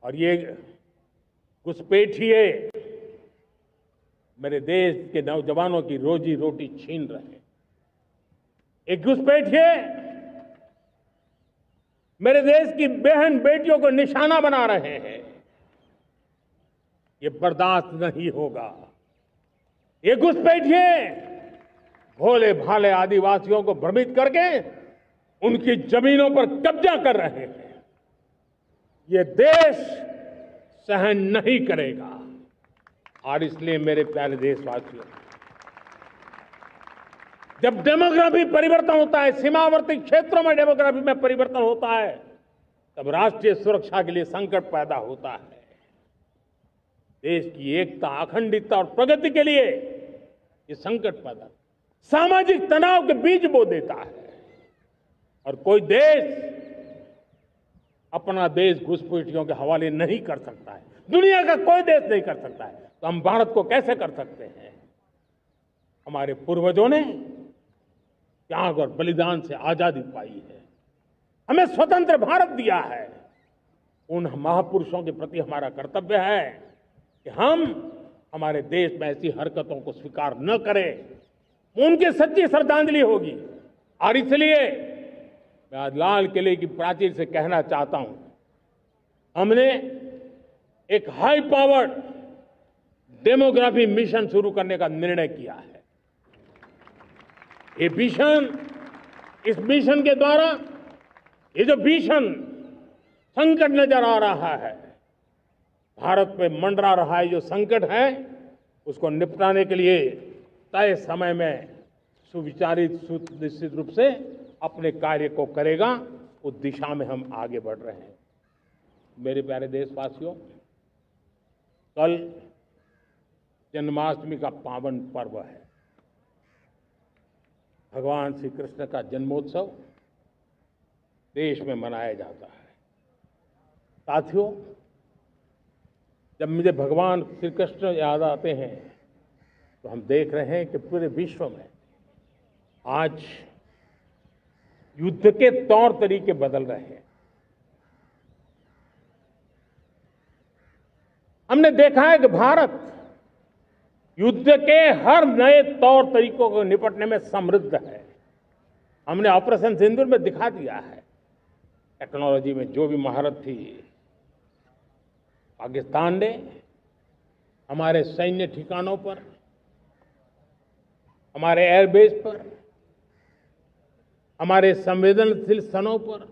और ये घुसपैठिए मेरे देश के नौजवानों की रोजी रोटी छीन रहे हैं। एक घुसपैठिए मेरे देश की बहन बेटियों को निशाना बना रहे हैं। ये बर्दाश्त नहीं होगा। ये घुसपैठिए भोले भाले आदिवासियों को भ्रमित करके उनकी जमीनों पर कब्जा कर रहे हैं। ये देश सहन नहीं करेगा। और इसलिए मेरे प्यारे देशवासियों, जब डेमोग्राफी परिवर्तन होता है, सीमावर्ती क्षेत्रों में डेमोग्राफी में परिवर्तन होता है, तब राष्ट्रीय सुरक्षा के लिए संकट पैदा होता है। देश की एकता, अखंडता और प्रगति के लिए ये संकट पैदा, सामाजिक तनाव के बीज बो देता है। और कोई देश अपना देश घुसपैठियों के हवाले नहीं कर सकता है। दुनिया का कोई देश नहीं कर सकता है, तो हम भारत को कैसे कर सकते हैं? हमारे पूर्वजों ने त्याग और बलिदान से आजादी पाई है, हमें स्वतंत्र भारत दिया है। उन महापुरुषों के प्रति हमारा कर्तव्य है कि हम हमारे देश में ऐसी हरकतों को स्वीकार न करें। उनकी सच्ची श्रद्धांजलि होगी। और इसलिए मैं आज लाल किले की प्राचीर से कहना चाहता हूं, हमने एक हाई पावर्ड डेमोग्राफी मिशन शुरू करने का निर्णय किया है। ये मिशन, इस मिशन के द्वारा ये जो भीषण संकट नजर आ रहा है, भारत पे मंडरा रहा है जो संकट है, उसको निपटाने के लिए तय समय में सुविचारित, सुनिश्चित रूप से अपने कार्य को करेगा। उस दिशा में हम आगे बढ़ रहे हैं। मेरे प्यारे देशवासियों, कल जन्माष्टमी का पावन पर्व है। भगवान श्री कृष्ण का जन्मोत्सव देश में मनाया जाता है। साथियों, जब मुझे भगवान श्री कृष्ण याद आते हैं तो हम देख रहे हैं कि पूरे विश्व में आज युद्ध के तौर तरीके बदल रहे हैं। हमने देखा है कि भारत युद्ध के हर नए तौर तरीकों को निपटने में समृद्ध है। हमने ऑपरेशन सिंदूर में दिखा दिया है। टेक्नोलॉजी में जो भी महारत थी, पाकिस्तान ने हमारे सैन्य ठिकानों पर, हमारे एयरबेस पर, हमारे संवेदनशील स्थानों पर,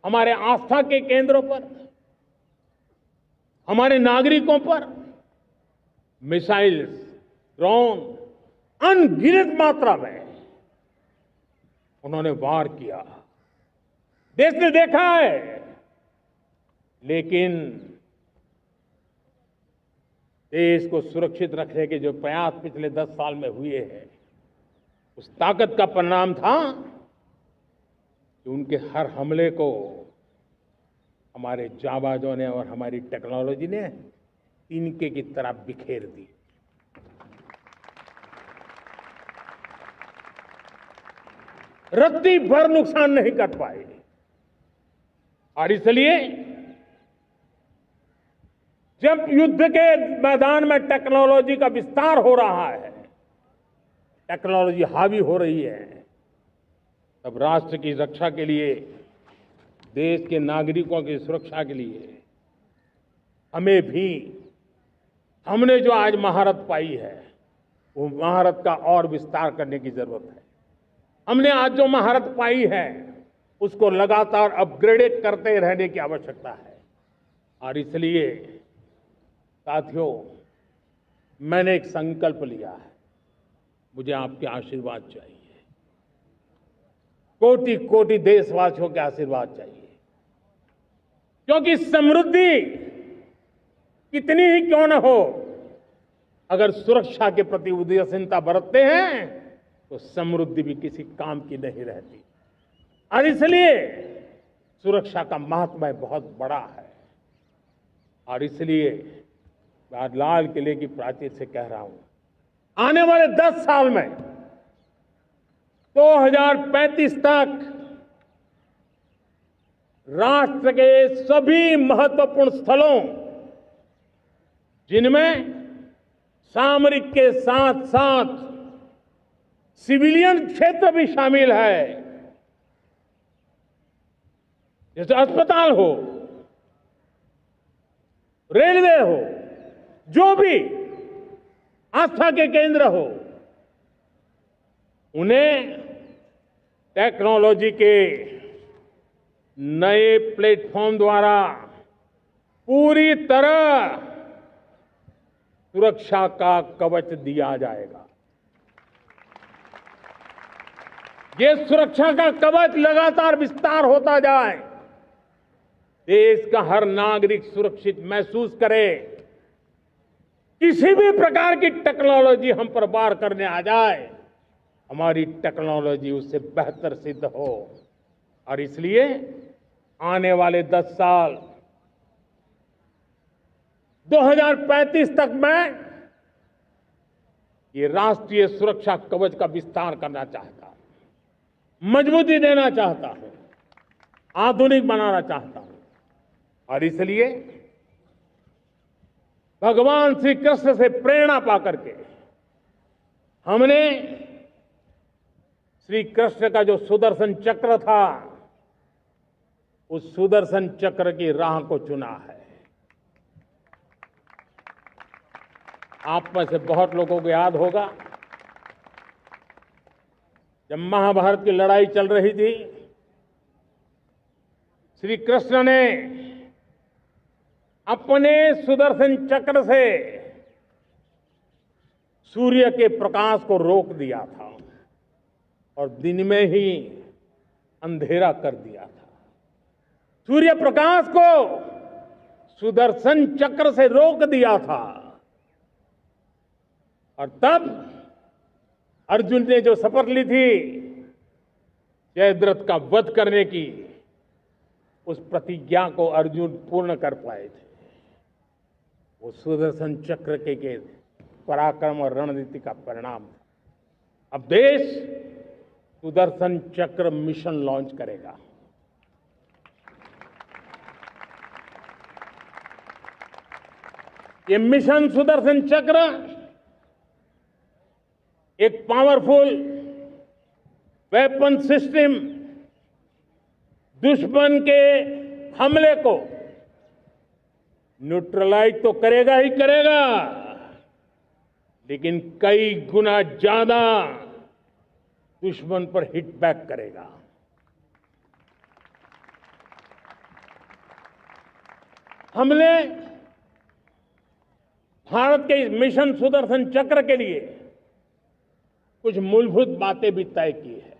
हमारे आस्था के केंद्रों पर, हमारे नागरिकों पर मिसाइल्स, ड्रोन अनगिनत मात्रा में उन्होंने वार किया। देश ने देखा है, लेकिन देश को सुरक्षित रखने के जो प्रयास पिछले 10 साल में हुए हैं, उस ताकत का परिणाम था कि उनके हर हमले को हमारे जाबाजों ने और हमारी टेक्नोलॉजी ने तिनके की तरह बिखेर दी। रत्ती भर नुकसान नहीं कर पाए। और इसलिए जब युद्ध के मैदान में टेक्नोलॉजी का विस्तार हो रहा है, टेक्नोलॉजी हावी हो रही है, तब राष्ट्र की रक्षा के लिए, देश के नागरिकों की सुरक्षा के लिए हमें भी, हमने जो आज महारत पाई है, वो महारत का और विस्तार करने की जरूरत है। हमने आज जो महारत पाई है, उसको लगातार अपग्रेडेड करते रहने की आवश्यकता है। और इसलिए साथियों, मैंने एक संकल्प लिया है, मुझे आपके आशीर्वाद चाहिए, कोटि कोटि देशवासियों के आशीर्वाद चाहिए, क्योंकि समृद्धि कितनी ही क्यों न हो, अगर सुरक्षा के प्रति उदासीनता बरतते हैं तो समृद्धि भी किसी काम की नहीं रहती। और इसलिए सुरक्षा का महत्व बहुत बड़ा है। और इसलिए मैं आज लाल किले की प्राचीर से कह रहा हूं, आने वाले 10 साल में 2035 तक राष्ट्र के सभी महत्वपूर्ण स्थलों, जिनमें सामरिक के साथ साथ सिविलियन क्षेत्र भी शामिल है, जैसे अस्पताल हो, रेलवे हो, जो भी आस्था के केंद्र हो, उन्हें टेक्नोलॉजी के नए प्लेटफॉर्म द्वारा पूरी तरह सुरक्षा का कवच दिया जाएगा। ये सुरक्षा का कवच लगातार विस्तार होता जाए, देश का हर नागरिक सुरक्षित महसूस करे। किसी भी प्रकार की टेक्नोलॉजी हम पर वार करने आ जाए, हमारी टेक्नोलॉजी उससे बेहतर सिद्ध हो। और इसलिए आने वाले 10 साल 2035 तक मैं ये राष्ट्रीय सुरक्षा कवच का विस्तार करना चाहता हूं, मजबूती देना चाहता हूं, आधुनिक बनाना चाहता हूं। और इसलिए भगवान श्री कृष्ण से प्रेरणा पाकर के हमने श्री कृष्ण का जो सुदर्शन चक्र था, उस सुदर्शन चक्र की राह को चुना है। आप में से बहुत लोगों को याद होगा, जब महाभारत की लड़ाई चल रही थी, श्री कृष्ण ने अपने सुदर्शन चक्र से सूर्य के प्रकाश को रोक दिया था और दिन में ही अंधेरा कर दिया था। सूर्य प्रकाश को सुदर्शन चक्र से रोक दिया था। और तब अर्जुन ने जो शपथ ली थी जयद्रथ का वध करने की, उस प्रतिज्ञा को अर्जुन पूर्ण कर पाए थे। वो सुदर्शन चक्र के पराक्रम और रणनीति का परिणाम था। अब देश सुदर्शन चक्र मिशन लॉन्च करेगा। ये मिशन सुदर्शन चक्र एक पावरफुल वेपन सिस्टम दुश्मन के हमले को न्यूट्रलाइज तो करेगा ही करेगा, लेकिन कई गुना ज्यादा दुश्मन पर हिट बैक करेगा। हमने भारत के इस मिशन सुदर्शन चक्र के लिए कुछ मूलभूत बातें भी तय की है।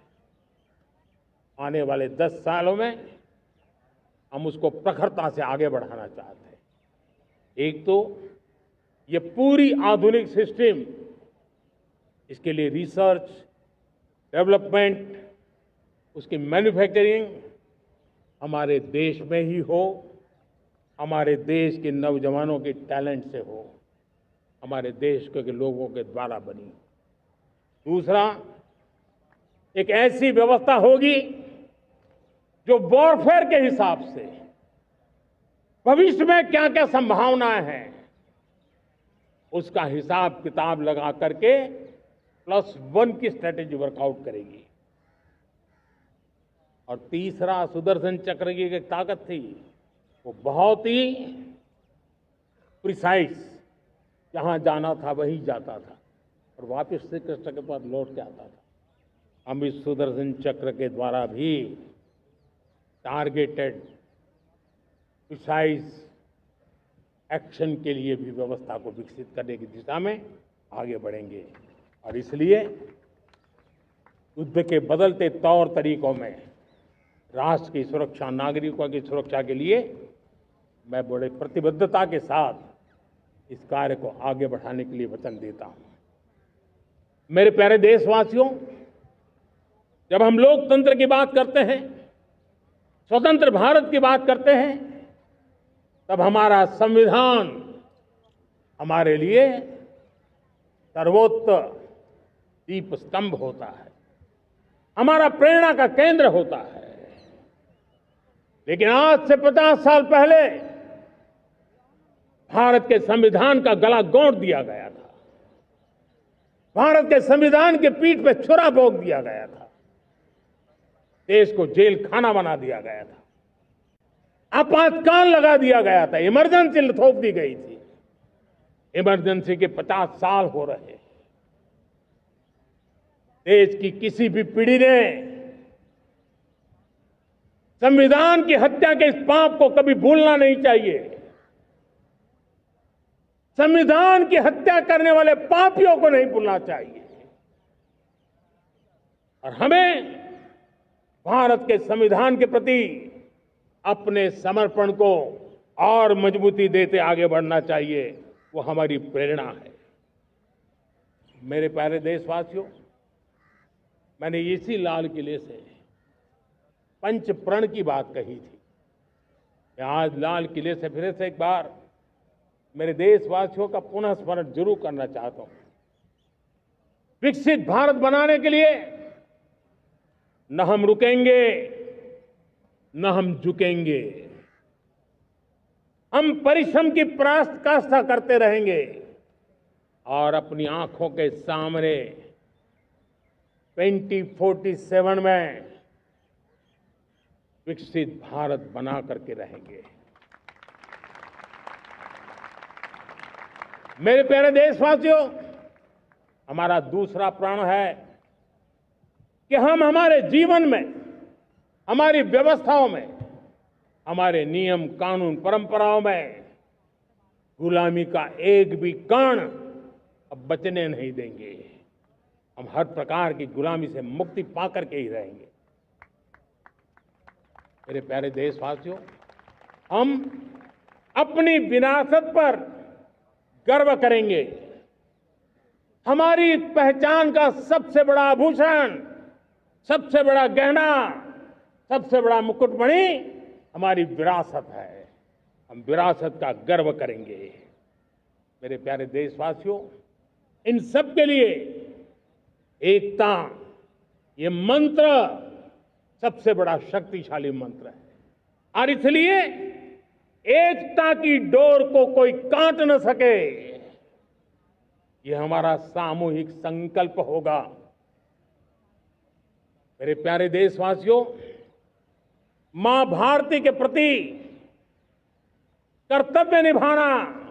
आने वाले 10 सालों में हम उसको प्रखरता से आगे बढ़ाना चाहते हैं। एक तो ये पूरी आधुनिक सिस्टम, इसके लिए रिसर्च, डेवलपमेंट, उसकी मैन्युफैक्चरिंग हमारे देश में ही हो, हमारे देश के नौजवानों के टैलेंट से हो, हमारे देश के लोगों के द्वारा बनी। दूसरा, एक ऐसी व्यवस्था होगी जो वॉरफेयर के हिसाब से भविष्य में क्या क्या संभावनाएं हैं उसका हिसाब किताब लगा करके +1 की स्ट्रेटेजी वर्कआउट करेगी। और तीसरा, सुदर्शन चक्र की एक ताकत थी, वो बहुत ही प्रिसाइज, जहां जाना था वहीं जाता था और वापस से कृष्ण के पास लौट के आता था। हम इस सुदर्शन चक्र के द्वारा भी टारगेटेड प्रिसाइज एक्शन के लिए भी व्यवस्था को विकसित करने की दिशा में आगे बढ़ेंगे। और इसलिए युद्ध के बदलते तौर तरीकों में राष्ट्र की सुरक्षा, नागरिकों की सुरक्षा के लिए मैं बड़े प्रतिबद्धता के साथ इस कार्य को आगे बढ़ाने के लिए वचन देता हूं। मेरे प्यारे देशवासियों, जब हम लोकतंत्र की बात करते हैं, स्वतंत्र भारत की बात करते हैं, तब हमारा संविधान हमारे लिए सर्वोच्च दीप स्तंभ होता है, हमारा प्रेरणा का केंद्र होता है। लेकिन आज से 50 साल पहले भारत के संविधान का गला घोंट दिया गया था, भारत के संविधान के पीठ पे छुरा भोंक दिया गया था, देश को जेल खाना बना दिया गया था, आपातकाल लगा दिया गया था, इमरजेंसी थोप दी गई थी। इमरजेंसी के 50 साल हो रहे। देश की किसी भी पीढ़ी ने संविधान की हत्या के इस पाप को कभी भूलना नहीं चाहिए। संविधान की हत्या करने वाले पापियों को नहीं भूलना चाहिए। और हमें भारत के संविधान के प्रति अपने समर्पण को और मजबूती देते आगे बढ़ना चाहिए। वो हमारी प्रेरणा है। मेरे प्यारे देशवासियों, मैंने इसी लाल किले से पंच प्रण की बात कही थी। मैं आज लाल किले से फिर से एक बार मेरे देशवासियों का पुनः स्मरण जरूर करना चाहता हूं। विकसित भारत बनाने के लिए न हम रुकेंगे, न हम झुकेंगे। हम परिश्रम की पराकाष्ठा करते रहेंगे और अपनी आंखों के सामने 2047 में विकसित भारत बना करके रहेंगे। मेरे प्यारे देशवासियों, हमारा दूसरा प्रण है कि हम हमारे जीवन में, हमारी व्यवस्थाओं में, हमारे नियम कानून परंपराओं में गुलामी का एक भी कण अब बचने नहीं देंगे। हम हर प्रकार की गुलामी से मुक्ति पाकर के ही रहेंगे। मेरे प्यारे देशवासियों, हम अपनी विरासत पर गर्व करेंगे। हमारी पहचान का सबसे बड़ा आभूषण, सबसे बड़ा गहना, सबसे बड़ा मुकुटमणि हमारी विरासत है। हम विरासत का गर्व करेंगे। मेरे प्यारे देशवासियों, इन सब के लिए एकता, ये मंत्र सबसे बड़ा शक्तिशाली मंत्र है और इसलिए एकता की डोर को कोई काट न सके, ये हमारा सामूहिक संकल्प होगा। मेरे प्यारे देशवासियों, मां भारती के प्रति कर्तव्य निभाना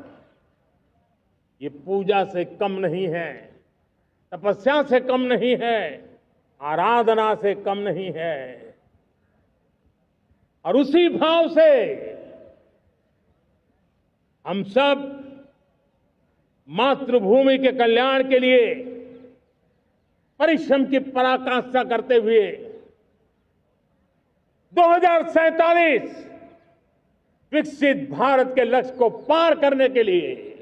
ये पूजा से कम नहीं है, तपस्या से कम नहीं है, आराधना से कम नहीं है। और उसी भाव से हम सब मातृभूमि के कल्याण के लिए परिश्रम की पराकाष्ठा करते हुए 2047 विकसित भारत के लक्ष्य को पार करने के लिए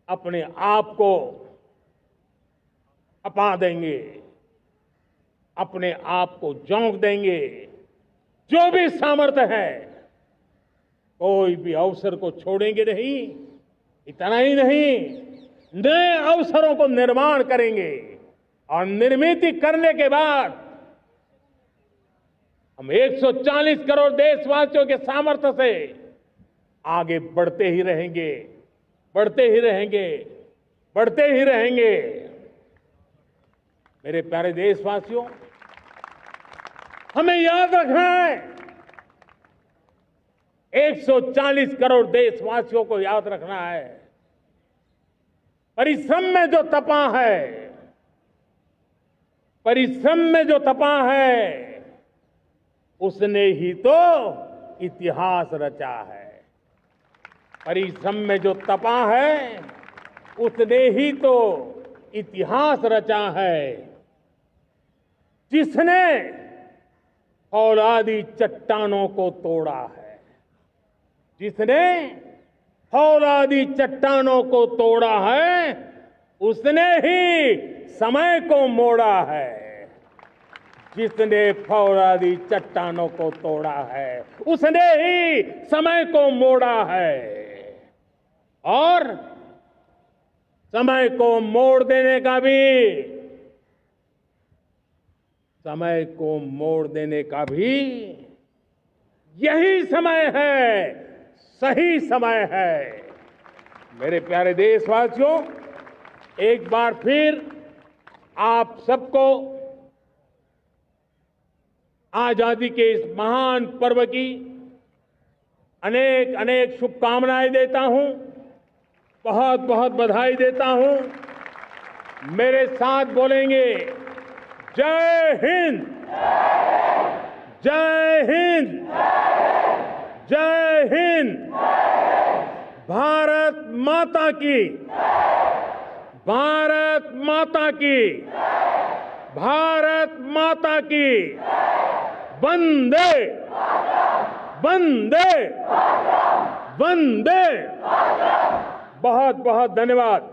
अपने आप को खपा देंगे, अपने आप को झोंक देंगे। जो भी सामर्थ्य है, कोई भी अवसर को छोड़ेंगे नहीं। इतना ही नहीं, नए अवसरों को निर्माण करेंगे और निर्मित करने के बाद हम 140 करोड़ देशवासियों के सामर्थ्य से आगे बढ़ते ही रहेंगे, बढ़ते ही रहेंगे, बढ़ते ही रहेंगे। मेरे प्यारे देशवासियों, हमें याद रखना है, 140 करोड़ देशवासियों को याद रखना है, परिश्रम में जो तपा है, परिश्रम में जो तपा है, उसने ही तो इतिहास रचा है। परिश्रम में जो तपा है, उसने ही तो इतिहास रचा है। जिसने फौलादी चट्टानों को तोड़ा है, जिसने फौलादी चट्टानों को तोड़ा है, उसने ही समय को मोड़ा है। जिसने फौलादी चट्टानों को तोड़ा है, उसने ही समय को मोड़ा है। और समय को मोड़ देने का भी, समय को मोड़ देने का भी यही समय है, सही समय है। मेरे प्यारे देशवासियों, एक बार फिर आप सबको आजादी के इस महान पर्व की अनेक अनेक शुभकामनाएं देता हूं, बहुत बहुत बधाई देता हूं। मेरे साथ बोलेंगे, जय हिंद, जय हिंद, जय हिंद। भारत माता की, भारत माता की, भारत माता की। वंदे, वंदे, वंदे। बहुत बहुत धन्यवाद।